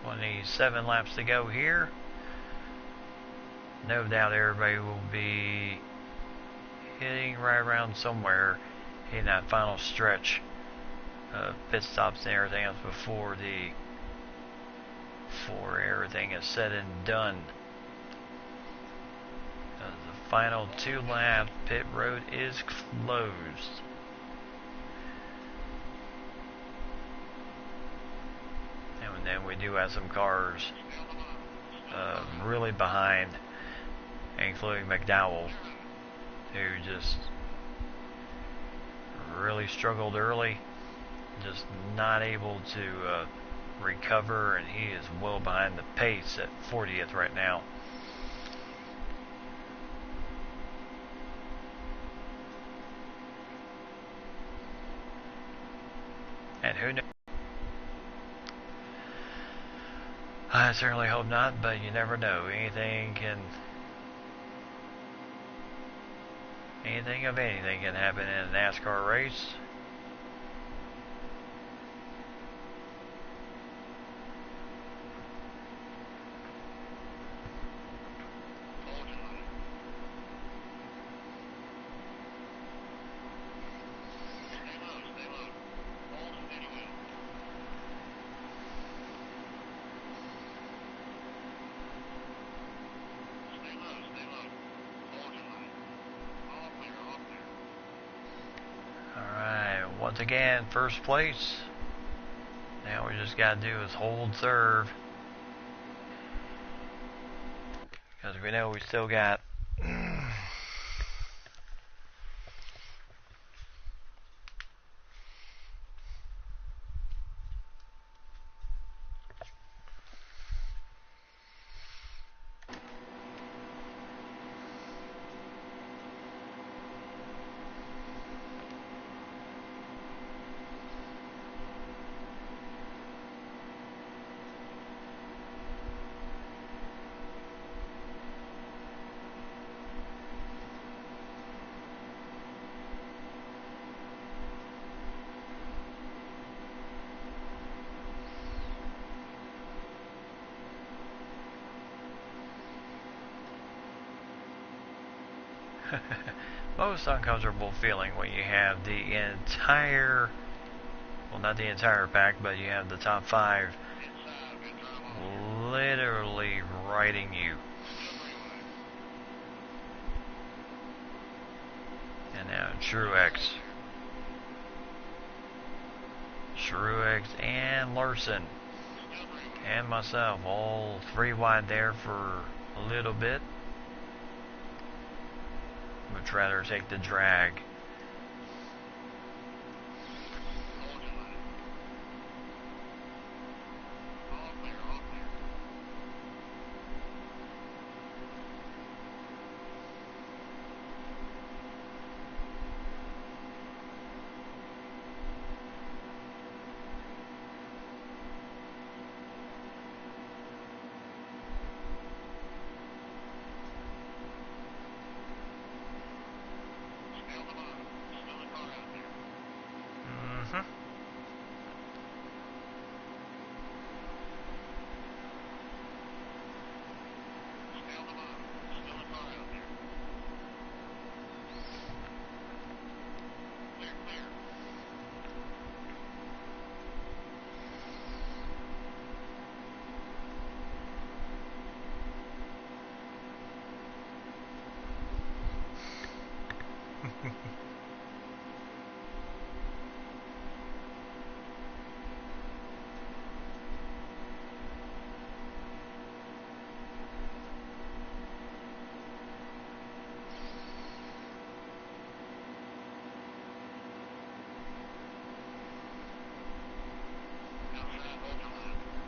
27 laps to go here. No doubt everybody will be hitting right around somewhere in that final stretch of pit stops and everything else before everything is said and done. The final 2 laps, pit road is closed. And then we do have some cars really behind, including McDowell, who just really struggled early, just not able to recover, and he is well behind the pace at 40th right now. And who knows? I certainly hope not, but you never know. Anything of anything can happen in a NASCAR race. Once again, first place. Now we just got to do is hold serve, because we know we still got most uncomfortable feeling when you have the entire, well, not the entire pack, but you have the top 5 literally riding you. And now Truex, and Larson, and myself, all 3 wide there for a little bit. Would rather take the drag.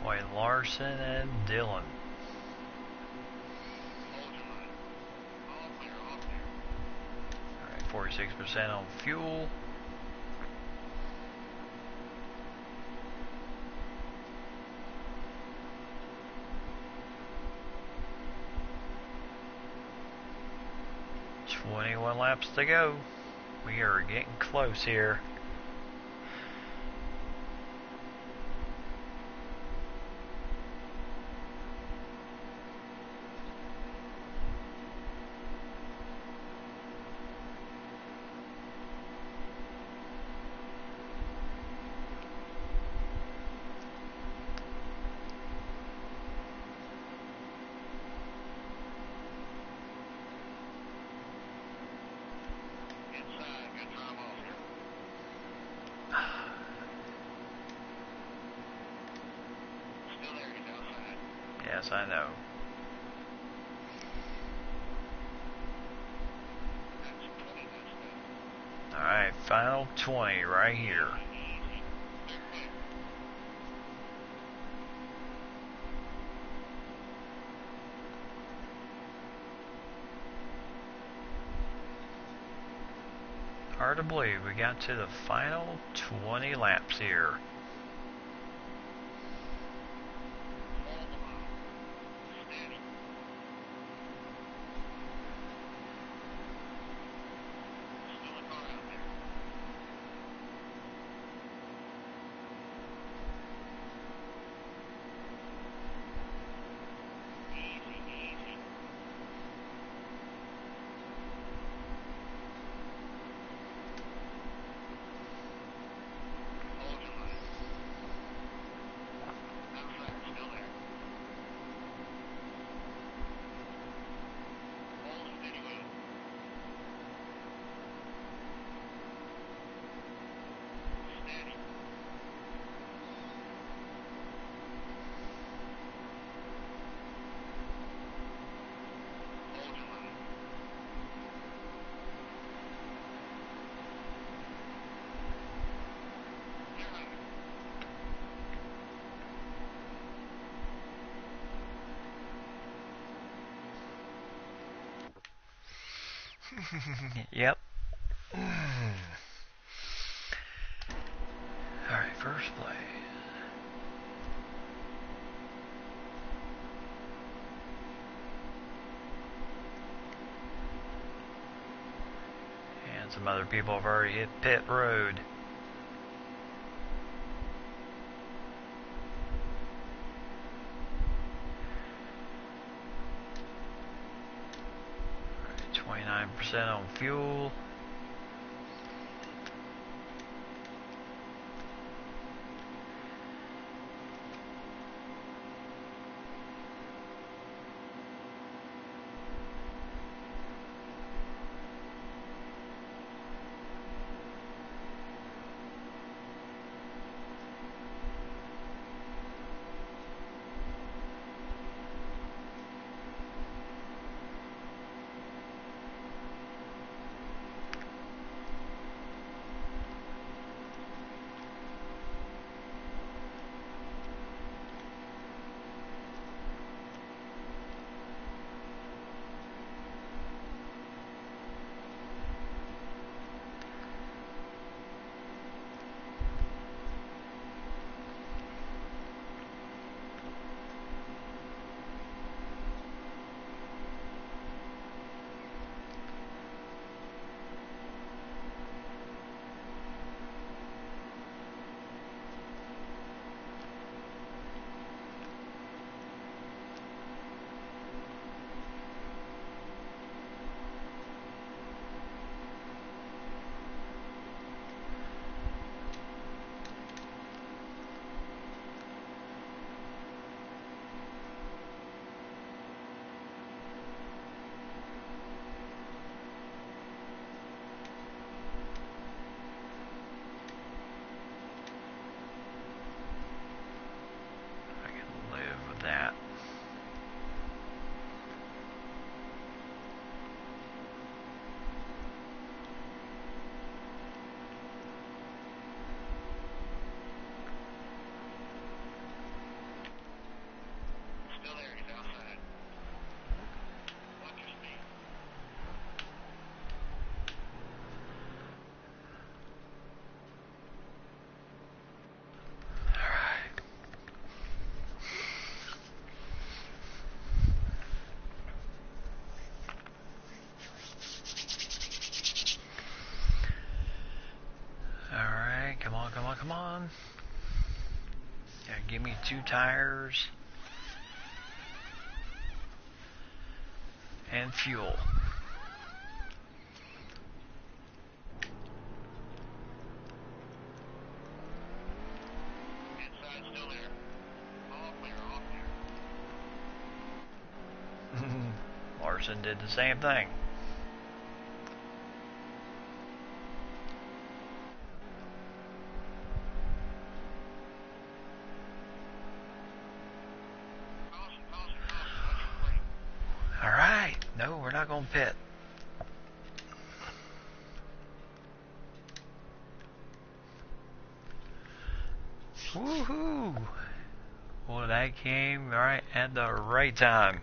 Boy, Larson and Dillon. Alright, 46% on fuel. "21 laps to go. We are getting close here." Yes, I know. Alright, final 20 right here. Hard to believe we got to the final 20 laps here. Yep. Alright, first place. And some other people have already hit pit road. Alright, 29% on fuel. That. Still there, he's outside. Watch your speed. Alright, come on, come on, come on. Yeah, give me 2 tires. And fuel. Inside, still there. All clear, all clear. Larson did the same thing. Caution, not gonna pit. Woohoo! Well, that came right at the right time.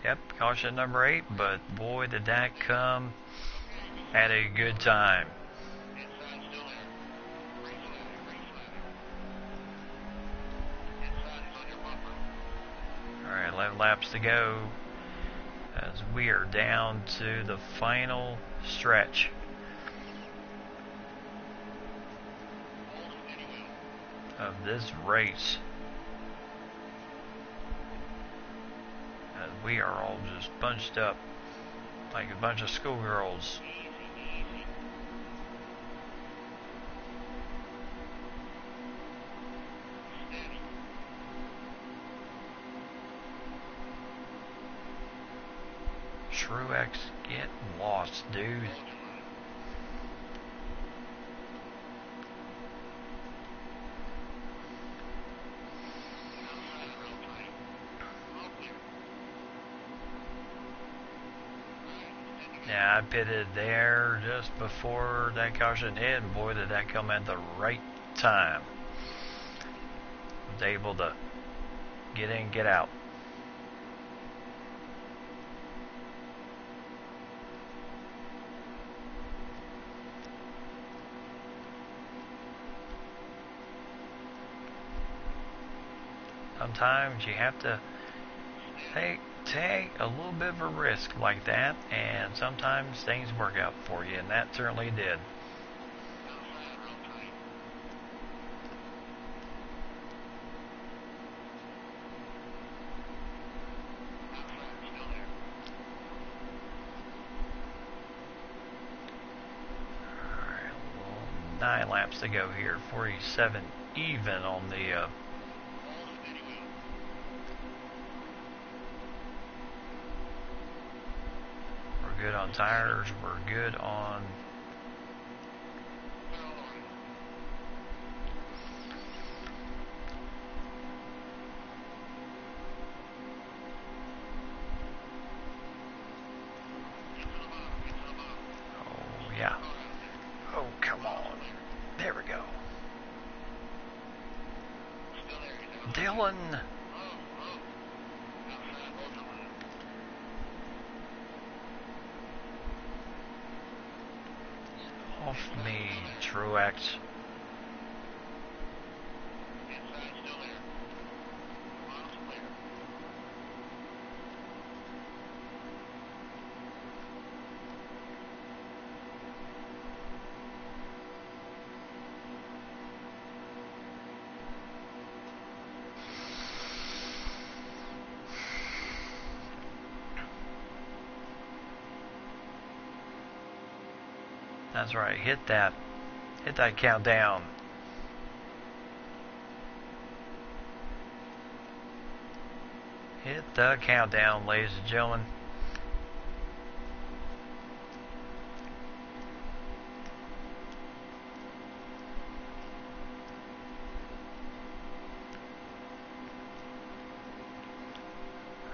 Yep, caution number 8, but boy, did that come at a good time. Inside still there. Free sliding, free sliding. Inside is on your bumper. Alright, 11 laps to go as we are down to the final stretch Hold steady wheel. of this race. As we are all just bunched up like a bunch of schoolgirls. Easy, easy. Steady. Truex, get lost, dude. Hold your line. Outside real tight. All clear. Right, extend again. Yeah, I pitted there just before that caution hit, and boy, did that come at the right time. Was able to get in, get out. Sometimes you have to take a little bit of a risk like that, and sometimes things work out for you, and that certainly did. Outside real tight. Outside still there. Alright, well, 9 laps to go here. 47 even on the Hold steady wheel. we're good on tires, we're good on Clear all the way. Get to the bottom, get to the bottom. oh yeah. Road out there. Oh, come on. There we go. Still there, he's outside. Dylan. Low. Outside, hold your line. Off me, Truex. Inside still there. Bottom's clear. That's right. Hit that countdown. Hit the countdown, ladies and gentlemen.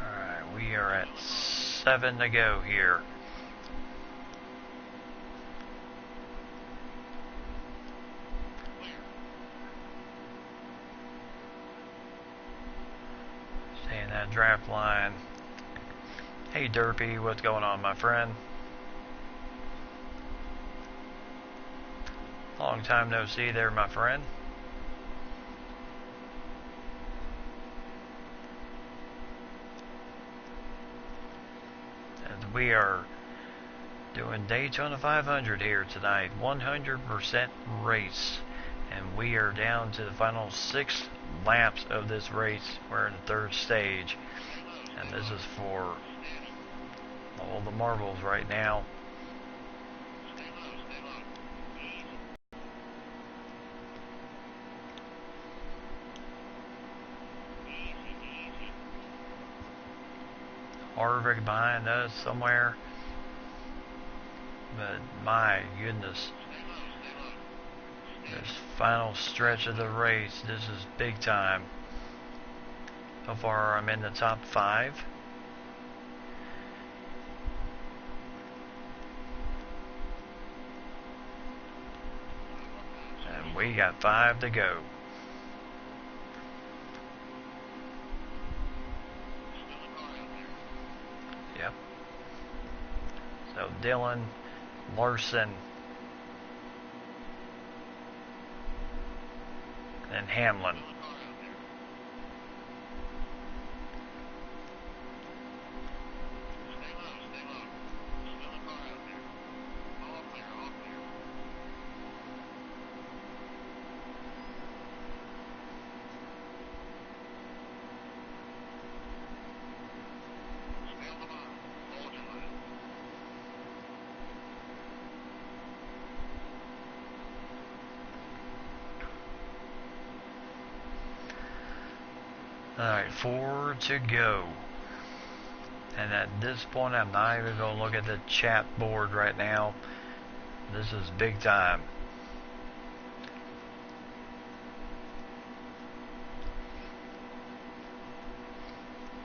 Alright, we are at 7 to go here. Clear. Stay in that draft line. Hey Derpy, what's going on, my friend? Long time no see there, my friend. As we are doing Daytona 500 here tonight, 100% race, and we are down to the final 6 laps of this race. We're in the 3rd stage, and this is for all the marbles right now. Stay low. Easy. Easy. Harvick behind us somewhere, but my goodness, Stay low. there's Final stretch of the race. This is big time. So far, I'm in the top 5. And we got 5 to go. Yep. So Dylan, Larson, and Hamlin. Alright, 4 to go. And at this point, I'm not even going to look at the chat board right now. This is big time.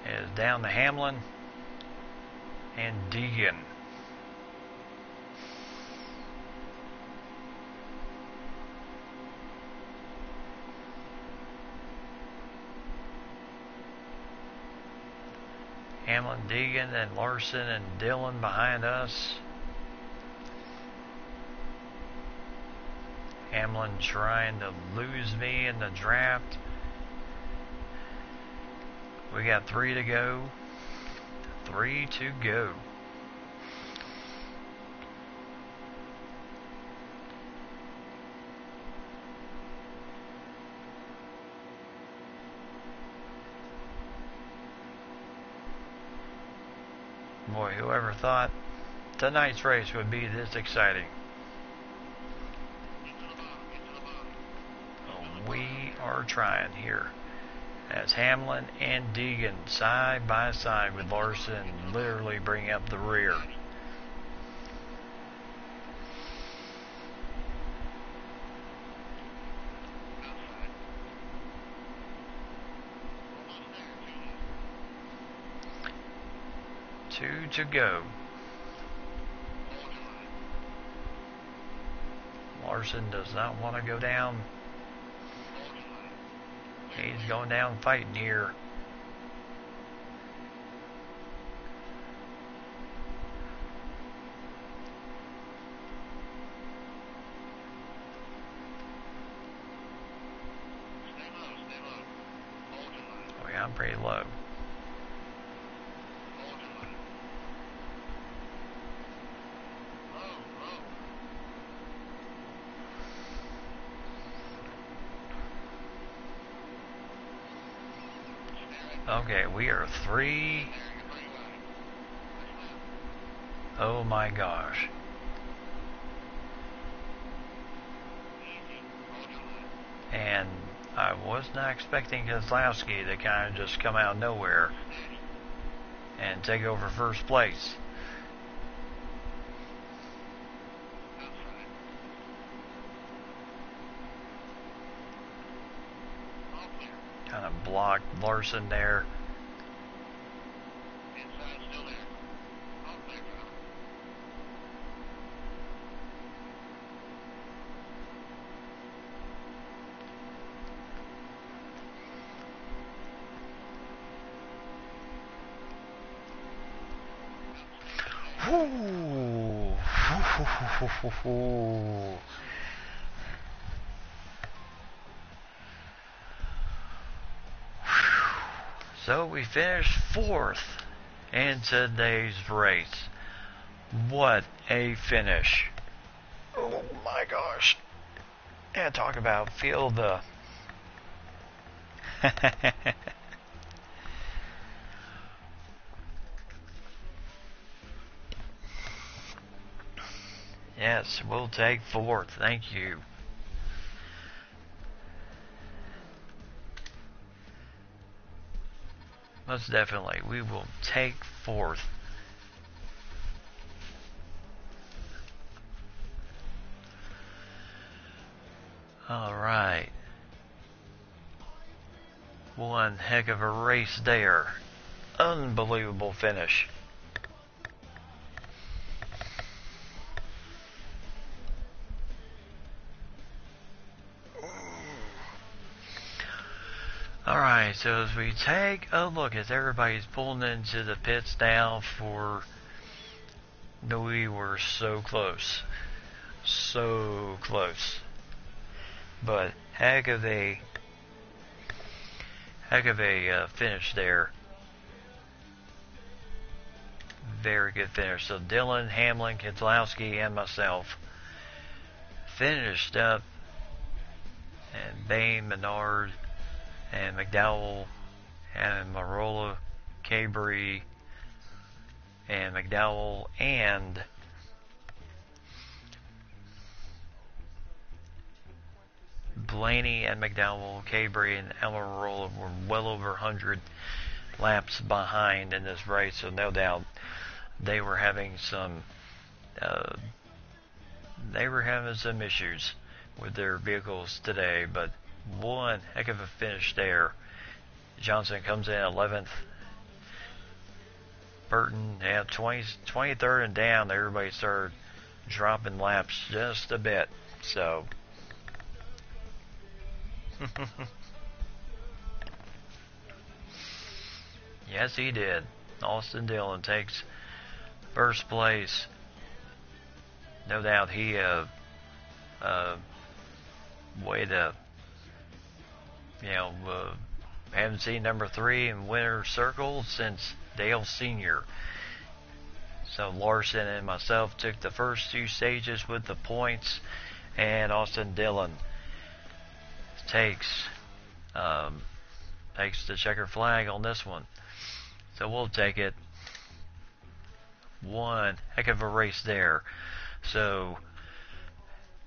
It is down to Hamlin and Deegan. Hamlin, Deegan, and Larson and Dillon behind us. Hamlin trying to lose me in the draft. We got 3 to go. 3 to go. Boy, whoever thought tonight's race would be this exciting. Oh, we are trying here. As Hamlin and Deegan side by side with Larson literally bring up the rear. Two to go. Larson does not want to go down. He's going down fighting here. Oh yeah, I'm pretty low. Okay, we are 3. Oh my gosh. And I was not expecting Keselowski to kind of just come out of nowhere and take over first place. Kind of blocked Larson there. Whoo! So we finished 4th in today's race. What a finish. Oh my gosh. And talk about feel the Yes, we'll take 4th. Thank you. Most definitely, we will take 4th. Alright. One heck of a race there. Unbelievable finish. Alright, so as we take a look as everybody's pulling into the pits now for... We were so close. So close. But heck of a finish there. Very good finish. So Dylan, Hamlin, Keselowski, and myself finished up, and Bain, Menard, and McDowell, and Marola, Cabri, and McDowell, and Blaney and McDowell, Cabri, and Almirola were well over 100 laps behind in this race, so no doubt they were having some issues with their vehicles today, but one heck of a finish there. Johnson comes in 11th. Burton, 23rd and down, everybody started dropping laps just a bit, so yes, he did. Austin Dillon takes first place. No doubt he way to, haven't seen number 3 in winner's circle since Dale Sr. So Larson and myself took the first 2 stages with the points, and Austin Dillon takes the checker flag on this one. So we'll take it. One heck of a race there. So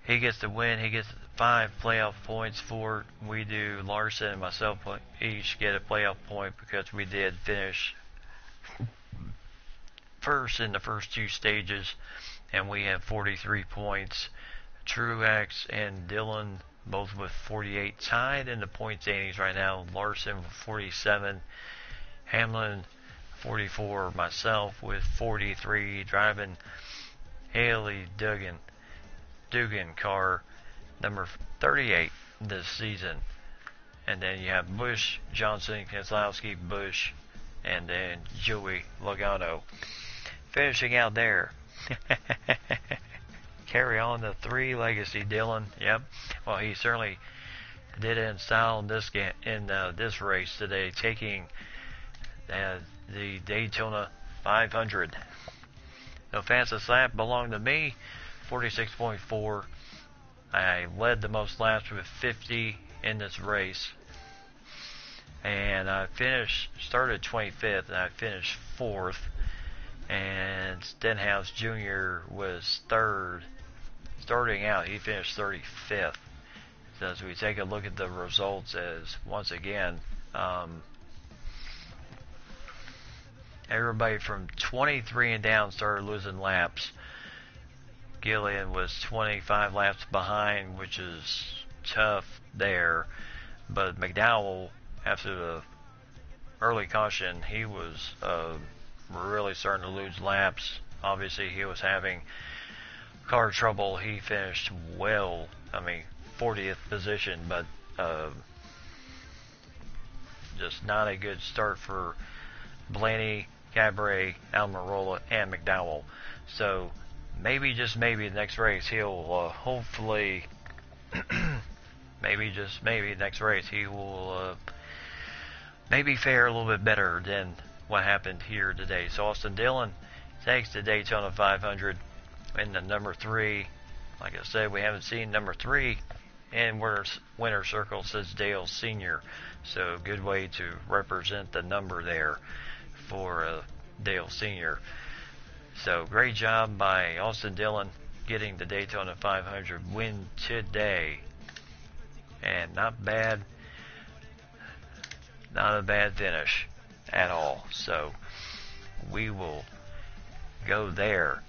he gets the win. He gets 5 playoff points for it. We do. Larson and myself each get a playoff point because we did finish first in the first 2 stages, and we have 43 points. Truex and Dillon both with 48, tied in the point standings right now. Larson with 47, Hamlin 44, myself with 43, driving Haley Dugan car number 38 this season. And then you have Busch, Johnson, Keselowski, Busch, and then Joey Logano finishing out there. Carry on the 3 legacy, Dillon. Yep. Well, he certainly did it in style in this race today, taking the Daytona 500. The fastest lap belonged to me, 46.4. I led the most laps with 50 in this race, and I started 25th, and I finished 4th. And Stenhouse Jr. was 3rd. Starting out, he finished 35th. So as we take a look at the results, as once again, everybody from 23 and down started losing laps. Gillian was 25 laps behind, which is tough there. But McDowell, after the early caution, he was really starting to lose laps. Obviously, he was having car trouble. He finished 40th position, but just not a good start for Blaney, Cabaret, Almirola, and McDowell. So maybe, just maybe, the next race he'll hopefully, maybe, just maybe, next race he will maybe fare a little bit better than what happened here today. So Austin Dillon takes the Daytona 500 in the number 3. Like I said, we haven't seen number 3 in winner circle since Dale Sr. So good way to represent the number there for Dale Sr. So great job by Austin Dillon getting the Daytona 500 win today. And not a bad finish at all. So we will go there,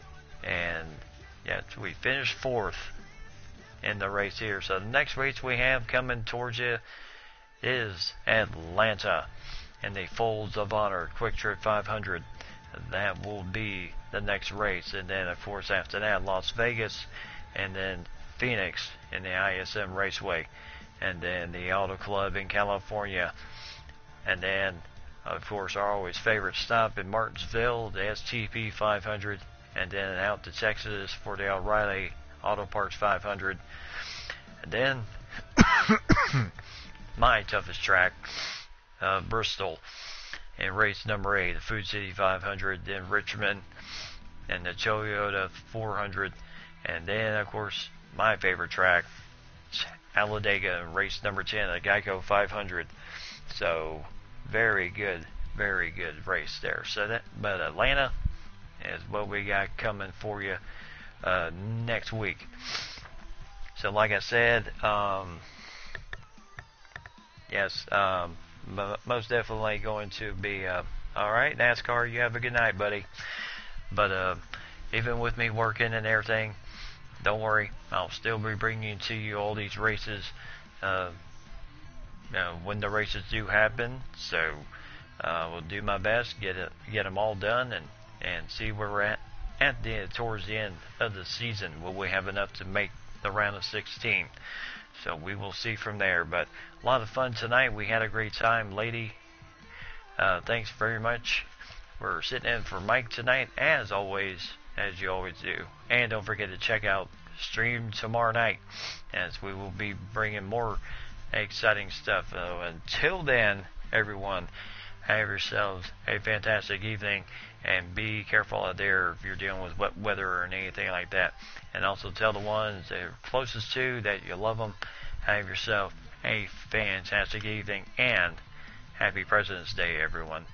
and yes, we finished 4th in the race here. So the next race we have coming towards you is Atlanta in the Folds of Honor Quick Trip 500. That will be the next race. And then, of course, after that, Las Vegas, and then Phoenix in the ISM Raceway, and then the Auto Club in California, and then, of course, our always favorite stop in Martinsville, the STP 500, and then out to Texas for the O'Reilly Auto Parts 500, and then my toughest track, Bristol, in race number 8, the Food City 500, then Richmond, and the Toyota 400, and then, of course, my favorite track, Talladega, in race number 10, the Geico 500. So, very good race there. So but Atlanta is what we got coming for you next week. So, like I said, yes, most definitely going to be all right. NASCAR, you have a good night, buddy. But even with me working and everything, don't worry, I'll still be bringing to you all these races when the races do happen. So we'll do my best, get them all done, and see where we're at towards the end of the season. Will we have enough to make the round of 16? So we will see from there. But a lot of fun tonight. We had a great time, lady. Thanks very much for sitting in for Mike tonight, as always, as you always do. And don't forget to check out Stream tomorrow night, as we will be bringing more exciting stuff. Until then, everyone, have yourselves a fantastic evening, and be careful out there if you're dealing with wet weather or anything like that. And also tell the ones that are closest to that you love them. Have yourself a fantastic evening, and happy President's Day, everyone.